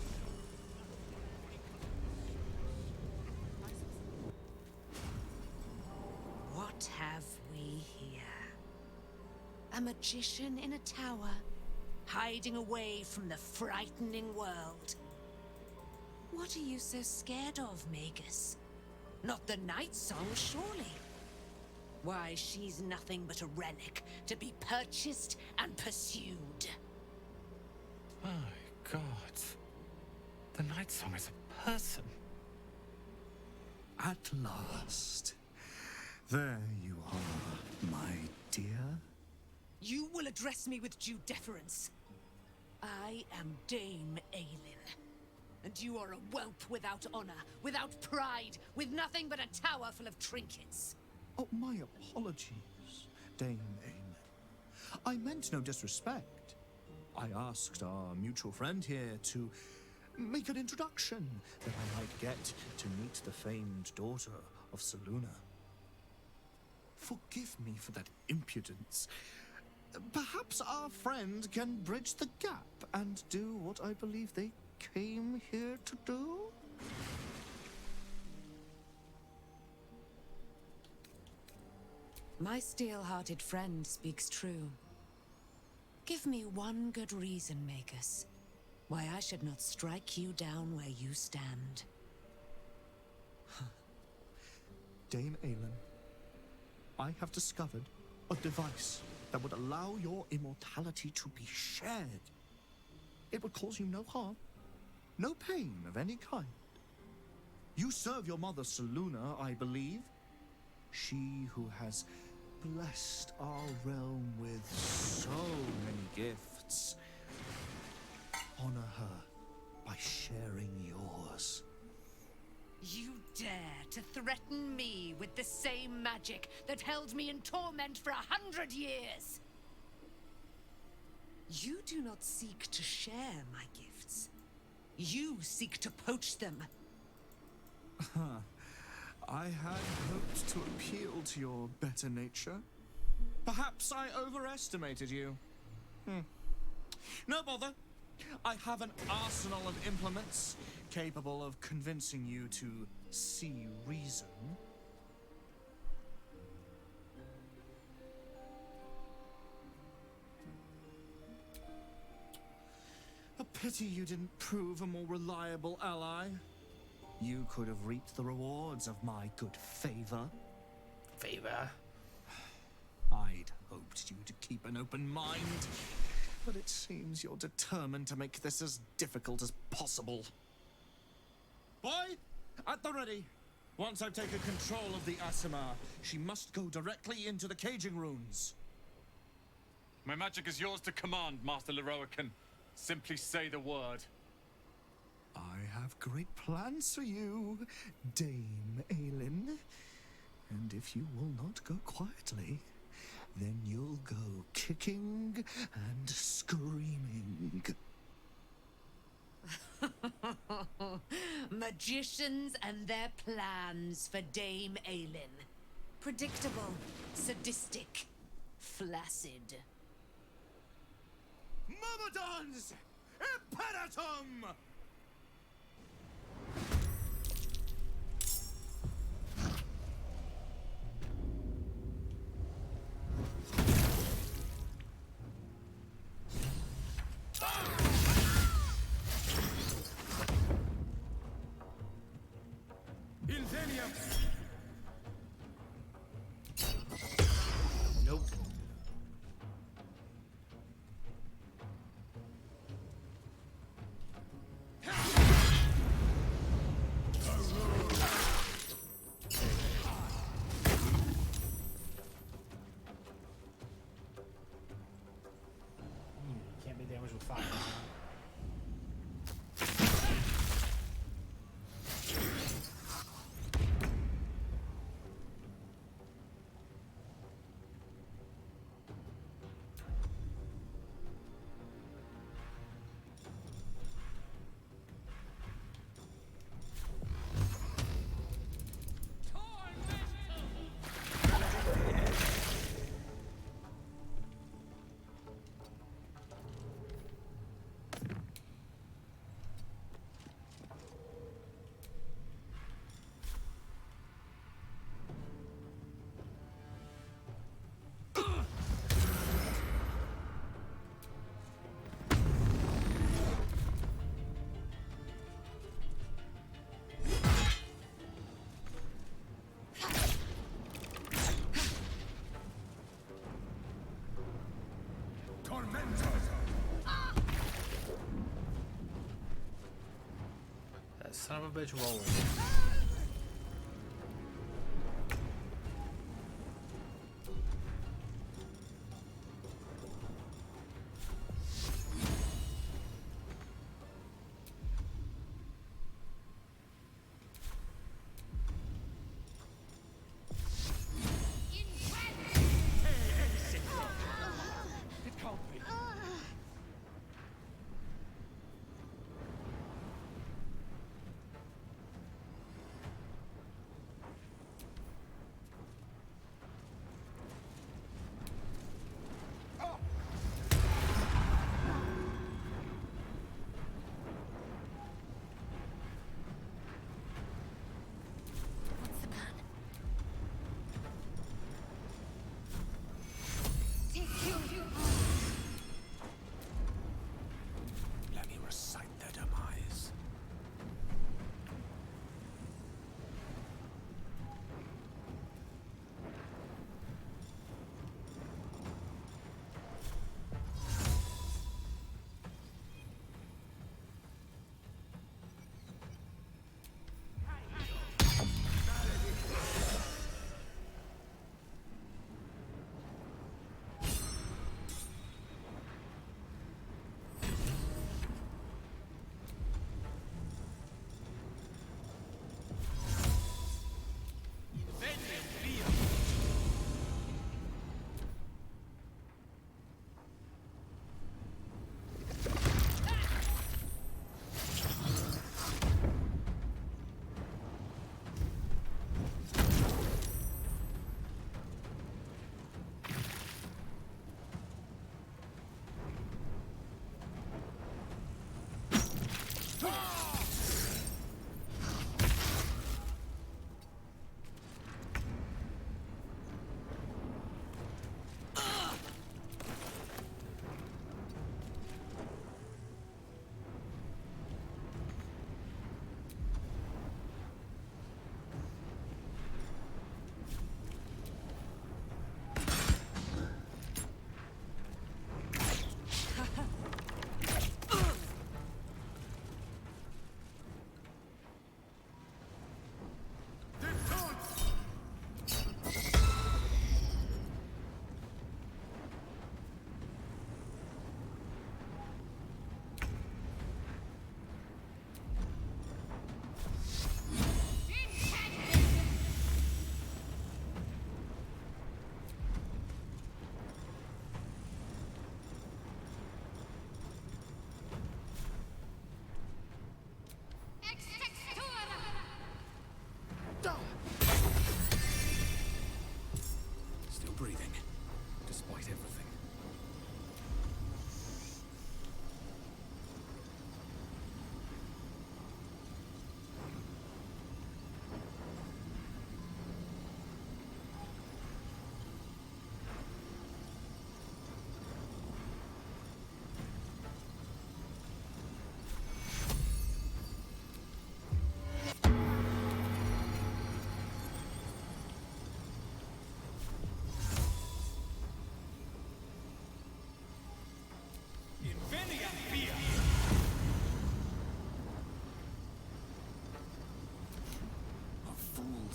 What have we here? A magician in a tower, hiding away from the frightening world. What are you so scared of, Magus? Not the night song, surely? Why, she's nothing but a relic to be purchased and pursued. My God. The Night Song is a person. At last. There you are, my dear. You will address me with due deference. I am Dame Aelin. And you are a whelp without honor, without pride, with nothing but a tower full of trinkets. Oh, my apologies, Dame Aelin. I meant no disrespect. I asked our mutual friend here to make an introduction that I might get to meet the famed daughter of Selûne. Forgive me for that impudence. Perhaps our friend can bridge the gap and do what I believe they came here to do? My steel-hearted friend speaks true. Give me one good reason, Magus, why I should not strike you down where you stand. Dame Aelin, I have discovered a device that would allow your immortality to be shared. It would cause you no harm, no pain of any kind. You serve your mother Selûne, I believe. She who has blessed our realm with so many gifts. Honor her by sharing yours. You dare to threaten me with the same magic that held me in torment for 100 years? You do not seek to share my gifts. You seek to poach them. I had hoped to appeal to your better nature. Perhaps I overestimated you. No bother. I have an arsenal of implements capable of convincing you to see reason. pity you didn't prove a more reliable ally. You could have reaped the rewards of my good favor. Favor? I'd hoped you to keep an open mind, but it seems you're determined to make this as difficult as possible. Boy, at the ready. Once I've taken control of the Asimar, she must go directly into the caging runes. My magic is yours to command, Master Leroican. Simply say the word. I have great plans for you, Dame Aelin. And if you will not go quietly, then you'll go kicking and screaming. Magicians and their plans for Dame Aelin. Predictable, sadistic, flaccid. Myrmidons! Imperatum! Invenium! Nope. Can't be damaged with fire. That son of a bitch rolling.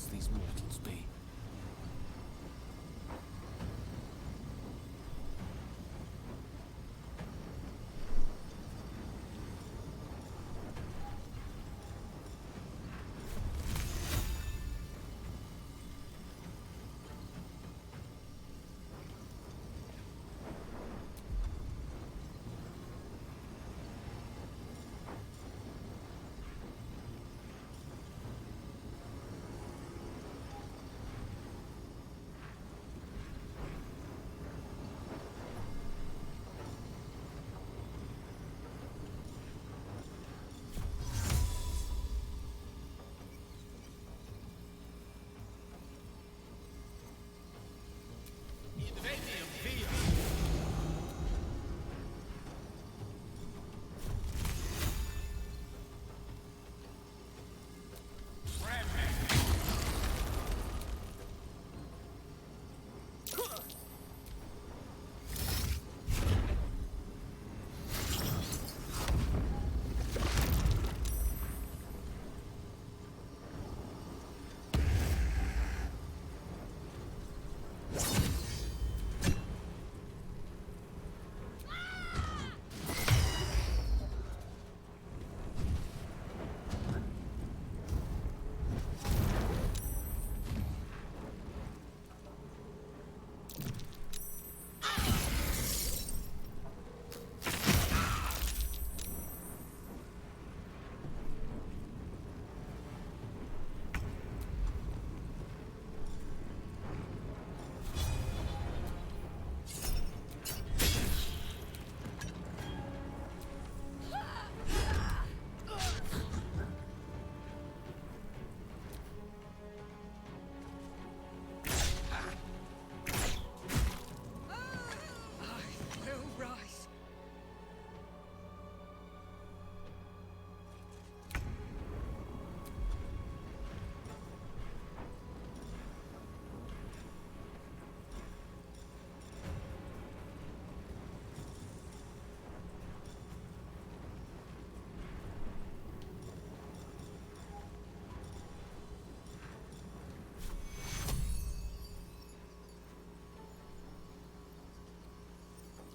must these mortals be?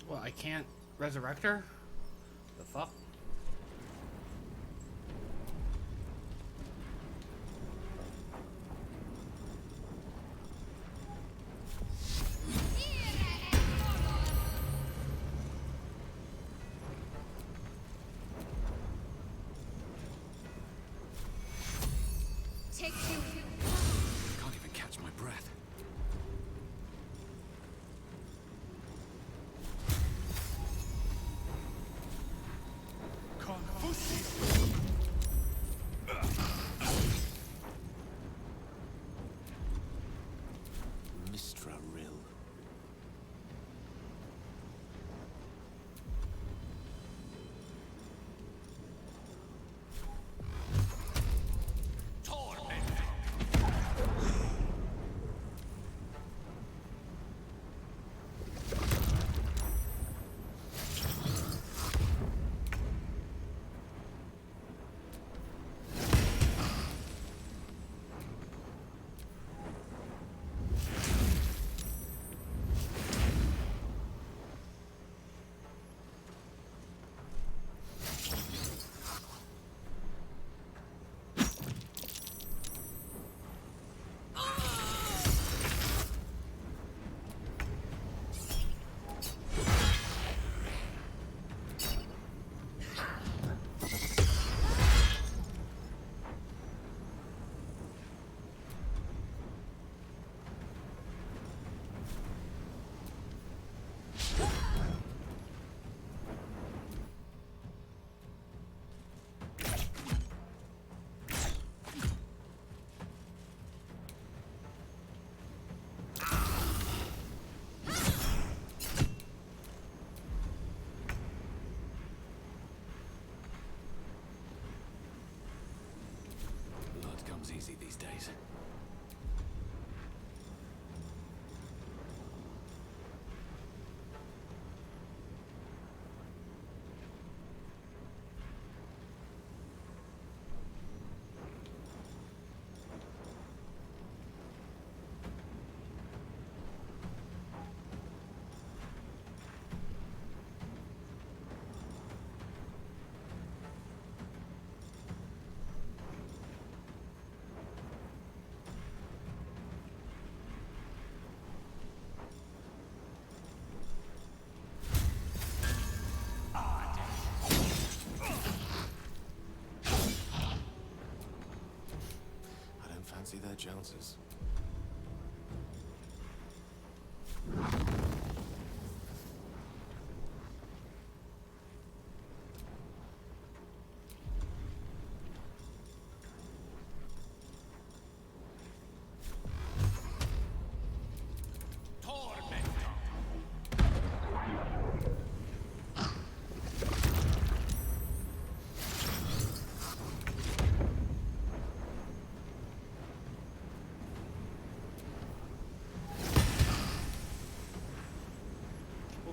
Well, I can't resurrect her? The fuck? Take you. Can't even catch my breath. Mistra Rill. Easy these days. Fancy their chances.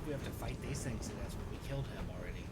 We have to fight these things to death when we killed him already.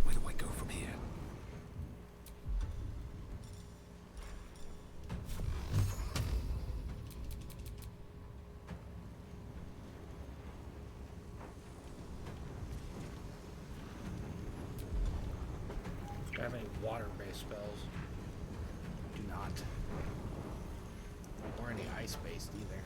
Where do I go from here? Do I have any water-based spells? Do not. Or any ice-based either.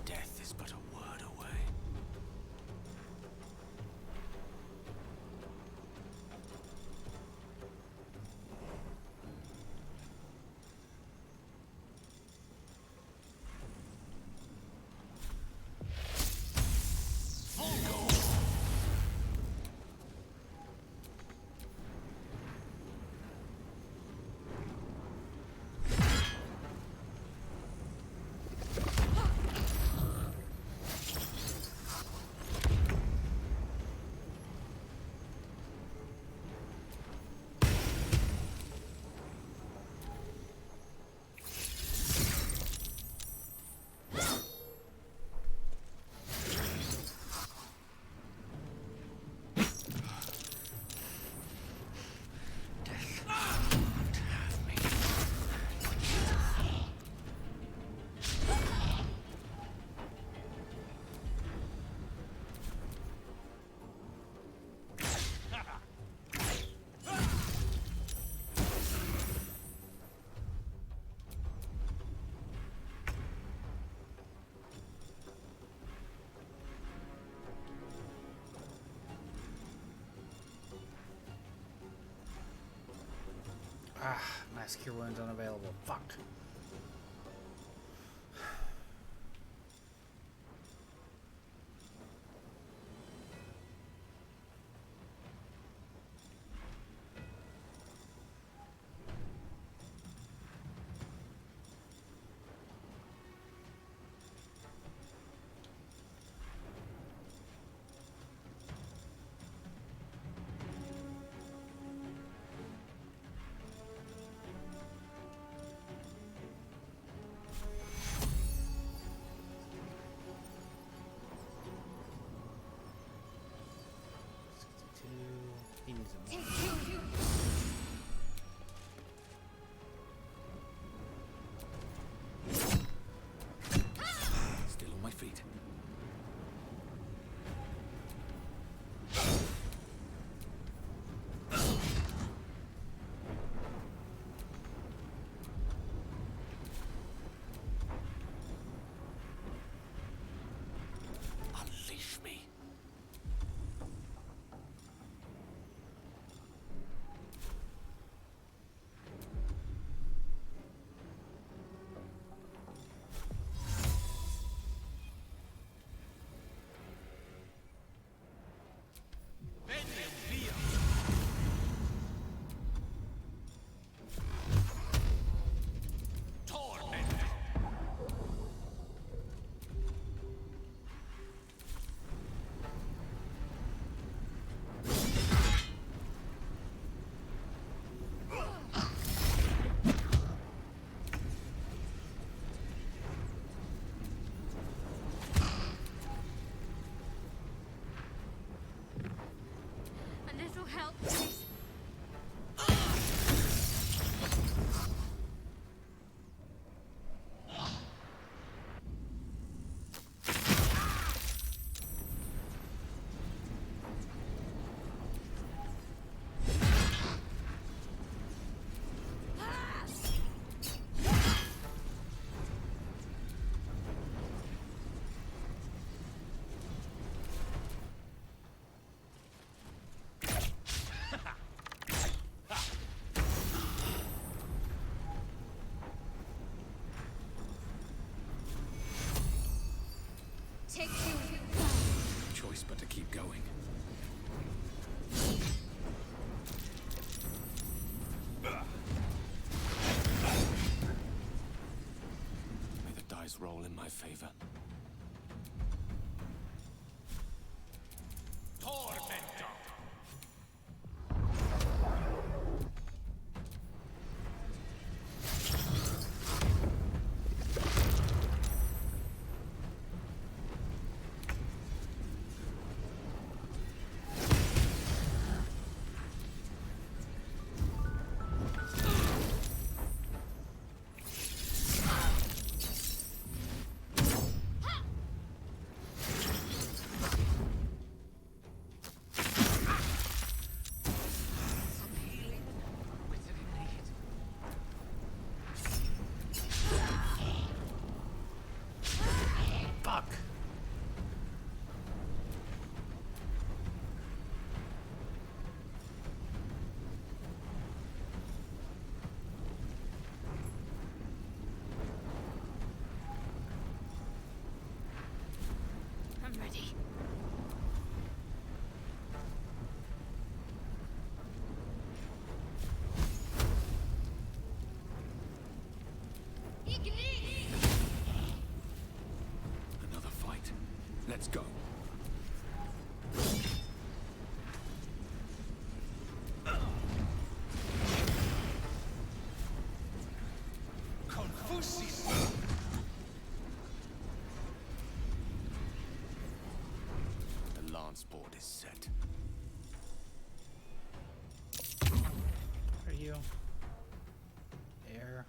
Death is but a word away. Ah, mass cure wounds unavailable. Fuck. Take two. Choice but to keep going. May the dice roll in my favor. I'm ready. Another fight. Let's go. The lance board is set. Are you? There.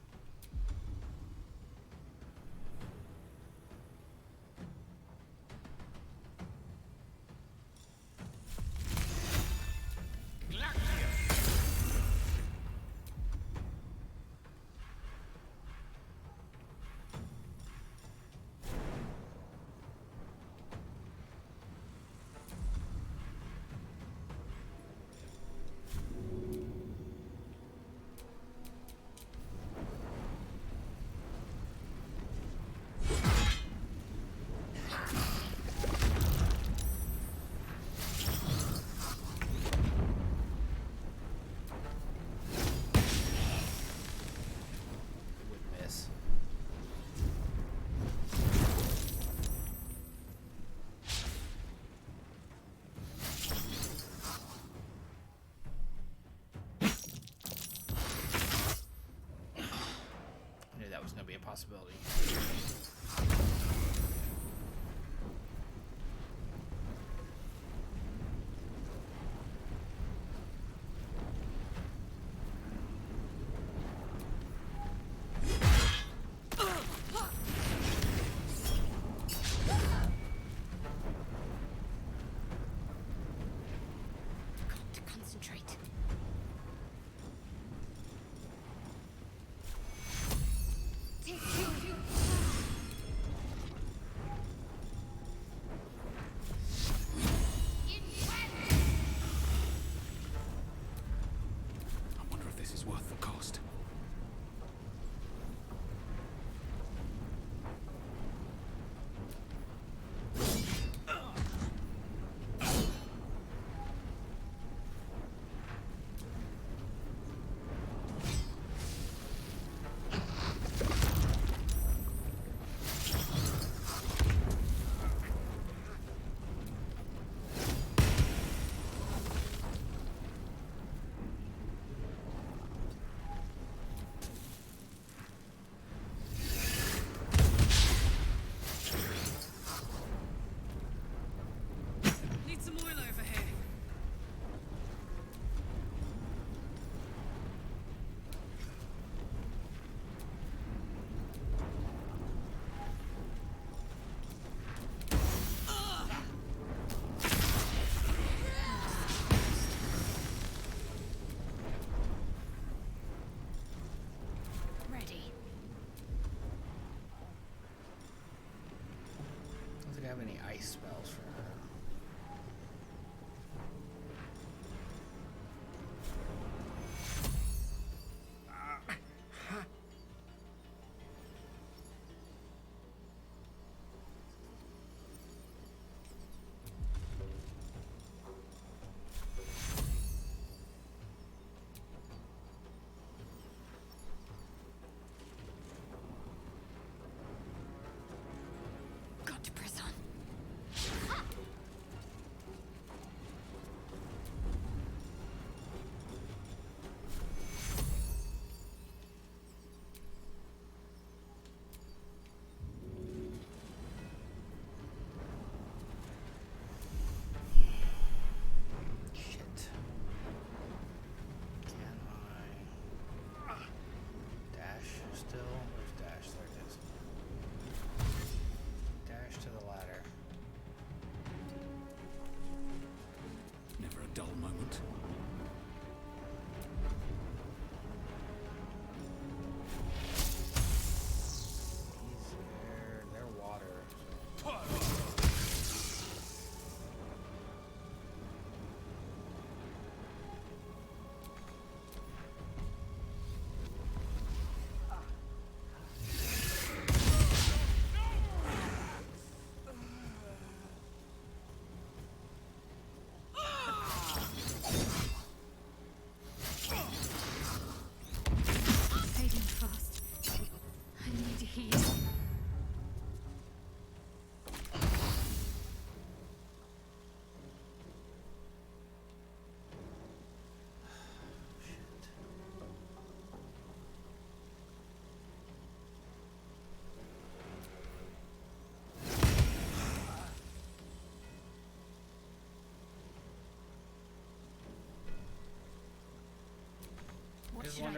Would miss. I knew that was going to be a possibility. Got to concentrate. Take two. I wonder if this is worth the cost. Need some oil over here. Ready. Don't think I have any ice spells for her.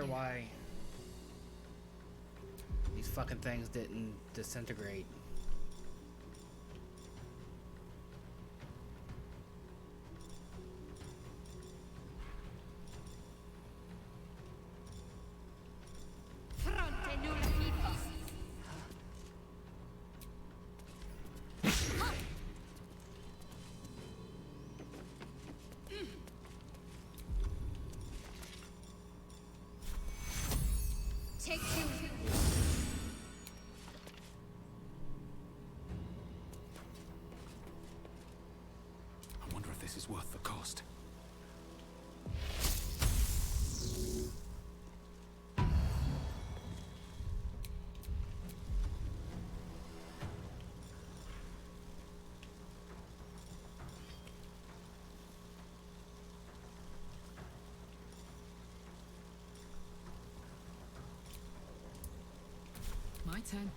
wonder why these fucking things didn't disintegrate. Fronte nulla vivas. Take you. I wonder if this is worth the cost. My turn.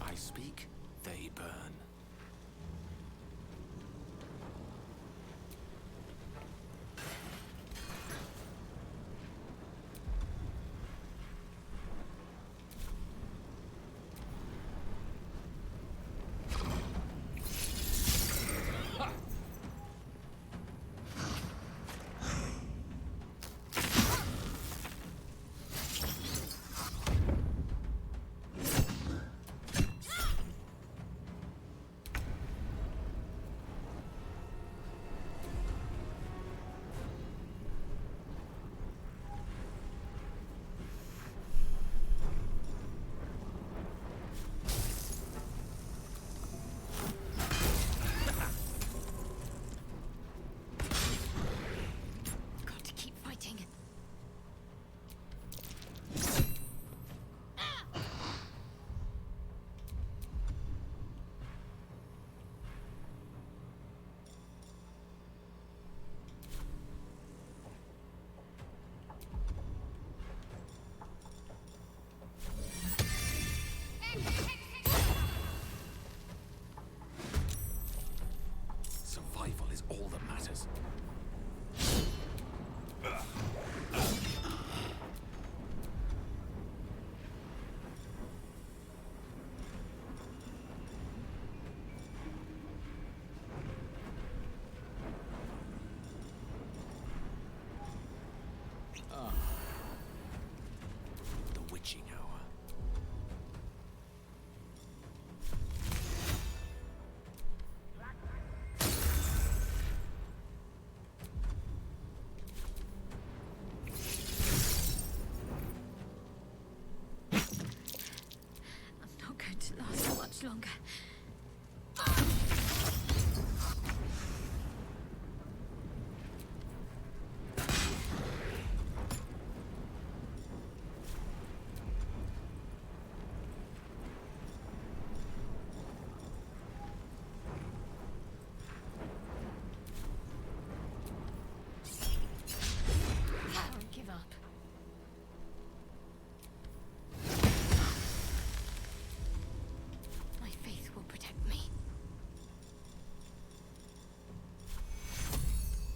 I speak, they burn. Got to keep fighting. Survival is all that matters. The witching hour. I'm not going to last much longer. I won't give up. My faith will protect me.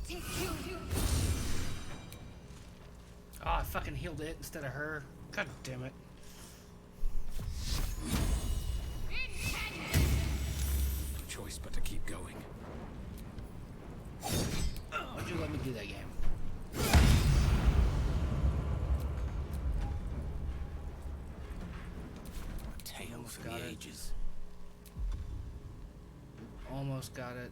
Take you. Oh, I fucking healed it instead of her. God damn it. No choice but to keep going. Why'd you let me do that game? Tale for Got the it. ages. Almost got it.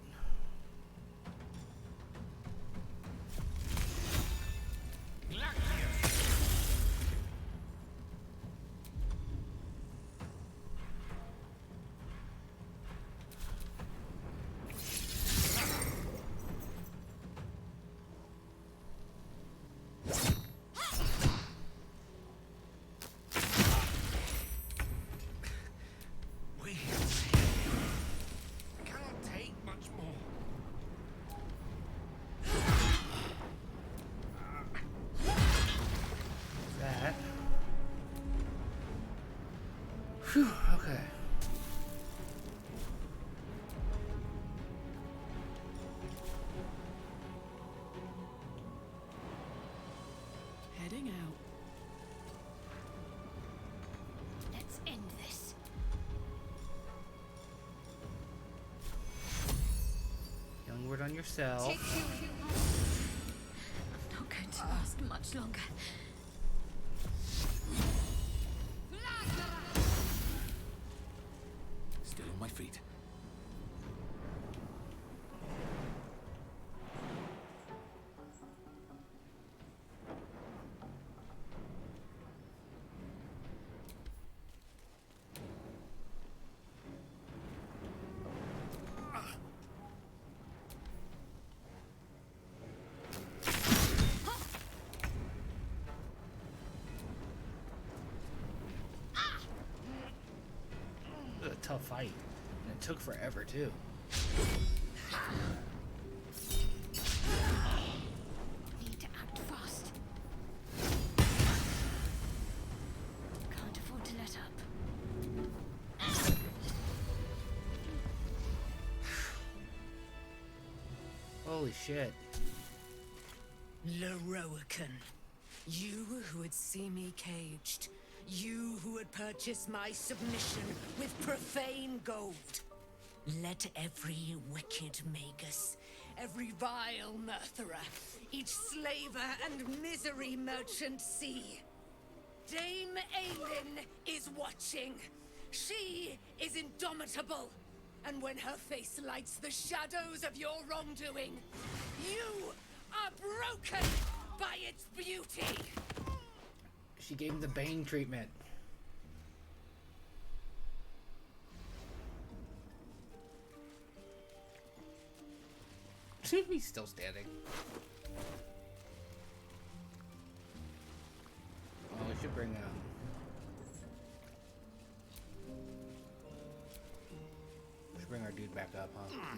Whew, okay. Heading out. Let's end this. Young word on yourself. I'm not going to last much longer. Still on my feet. It was a tough fight. And it took forever, too. Need to act fast. Can't afford to let up. Holy shit. Leroican, you who would see me caged, you who would purchase my submission with profane gold. Let every wicked magus, every vile murtherer, each slaver and misery merchant see. Dame Aelin is watching. She is indomitable. And when her face lights the shadows of your wrongdoing, you are broken by its beauty. She gave him the Bane treatment. He's still standing. Oh, we should bring our dude back up, huh?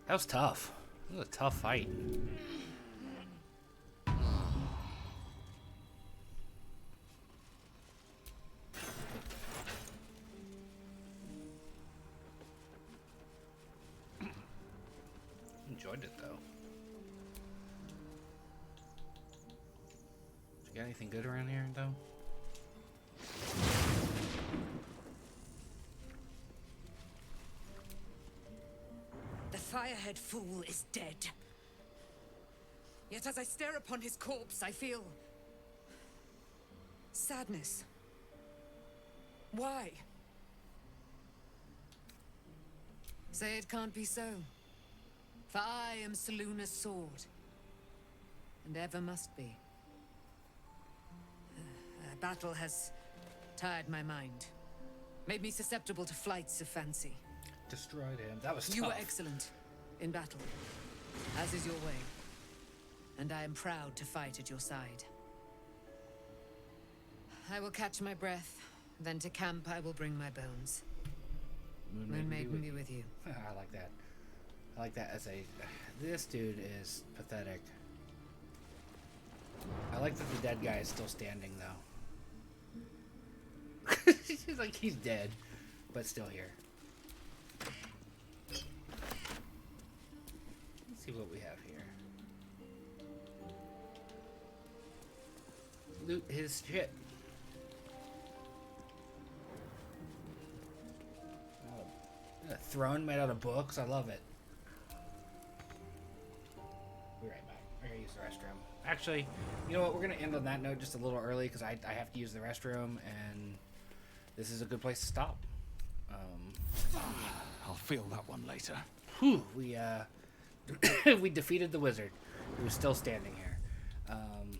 That was tough. That was a tough fight. Enjoyed it though. You got anything good around here though? The Firehead fool is dead. Yet as I stare upon his corpse, I feel sadness. Why? Say it can't be so. For I am Seluna's sword, and ever must be. Battle has tired my mind, made me susceptible to flights of fancy. Destroyed him. That was tough. You were excellent in battle, as is your way, and I am proud to fight at your side. I will catch my breath, then to camp I will bring my bones. Moon Maiden be with you. I like that. I like that as a... This dude is pathetic. I like that the dead guy is still standing, though. He's like, he's dead, but still here. Let's see what we have here. Loot his shit. Oh, a throne made out of books. I love it. Be right back. I gotta use the restroom. Actually, you know what? We're gonna end on that note just a little early because I have to use the restroom, and this is a good place to stop. I'll feel that one later. Whew, we we defeated the wizard, who was still standing here. I'm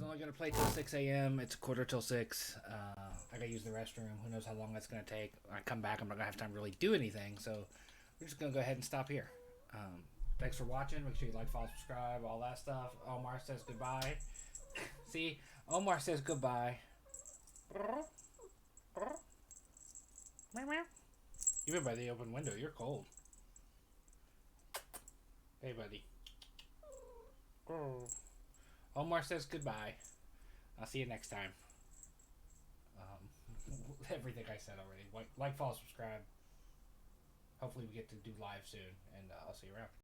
only gonna play till 6 a.m. It's a quarter till 6. I gotta use the restroom. Who knows how long that's gonna take? When I come back, I'm not gonna have time to really do anything. So we're just gonna go ahead and stop here. Thanks for watching. Make sure you like, follow, subscribe, all that stuff. Omar says goodbye. See, Omar says goodbye. Even by the open window, you're cold. Hey, buddy. Omar says goodbye. I'll see you next time. Everything I said already. Like, follow, subscribe. Hopefully we get to do live soon, and I'll see you around.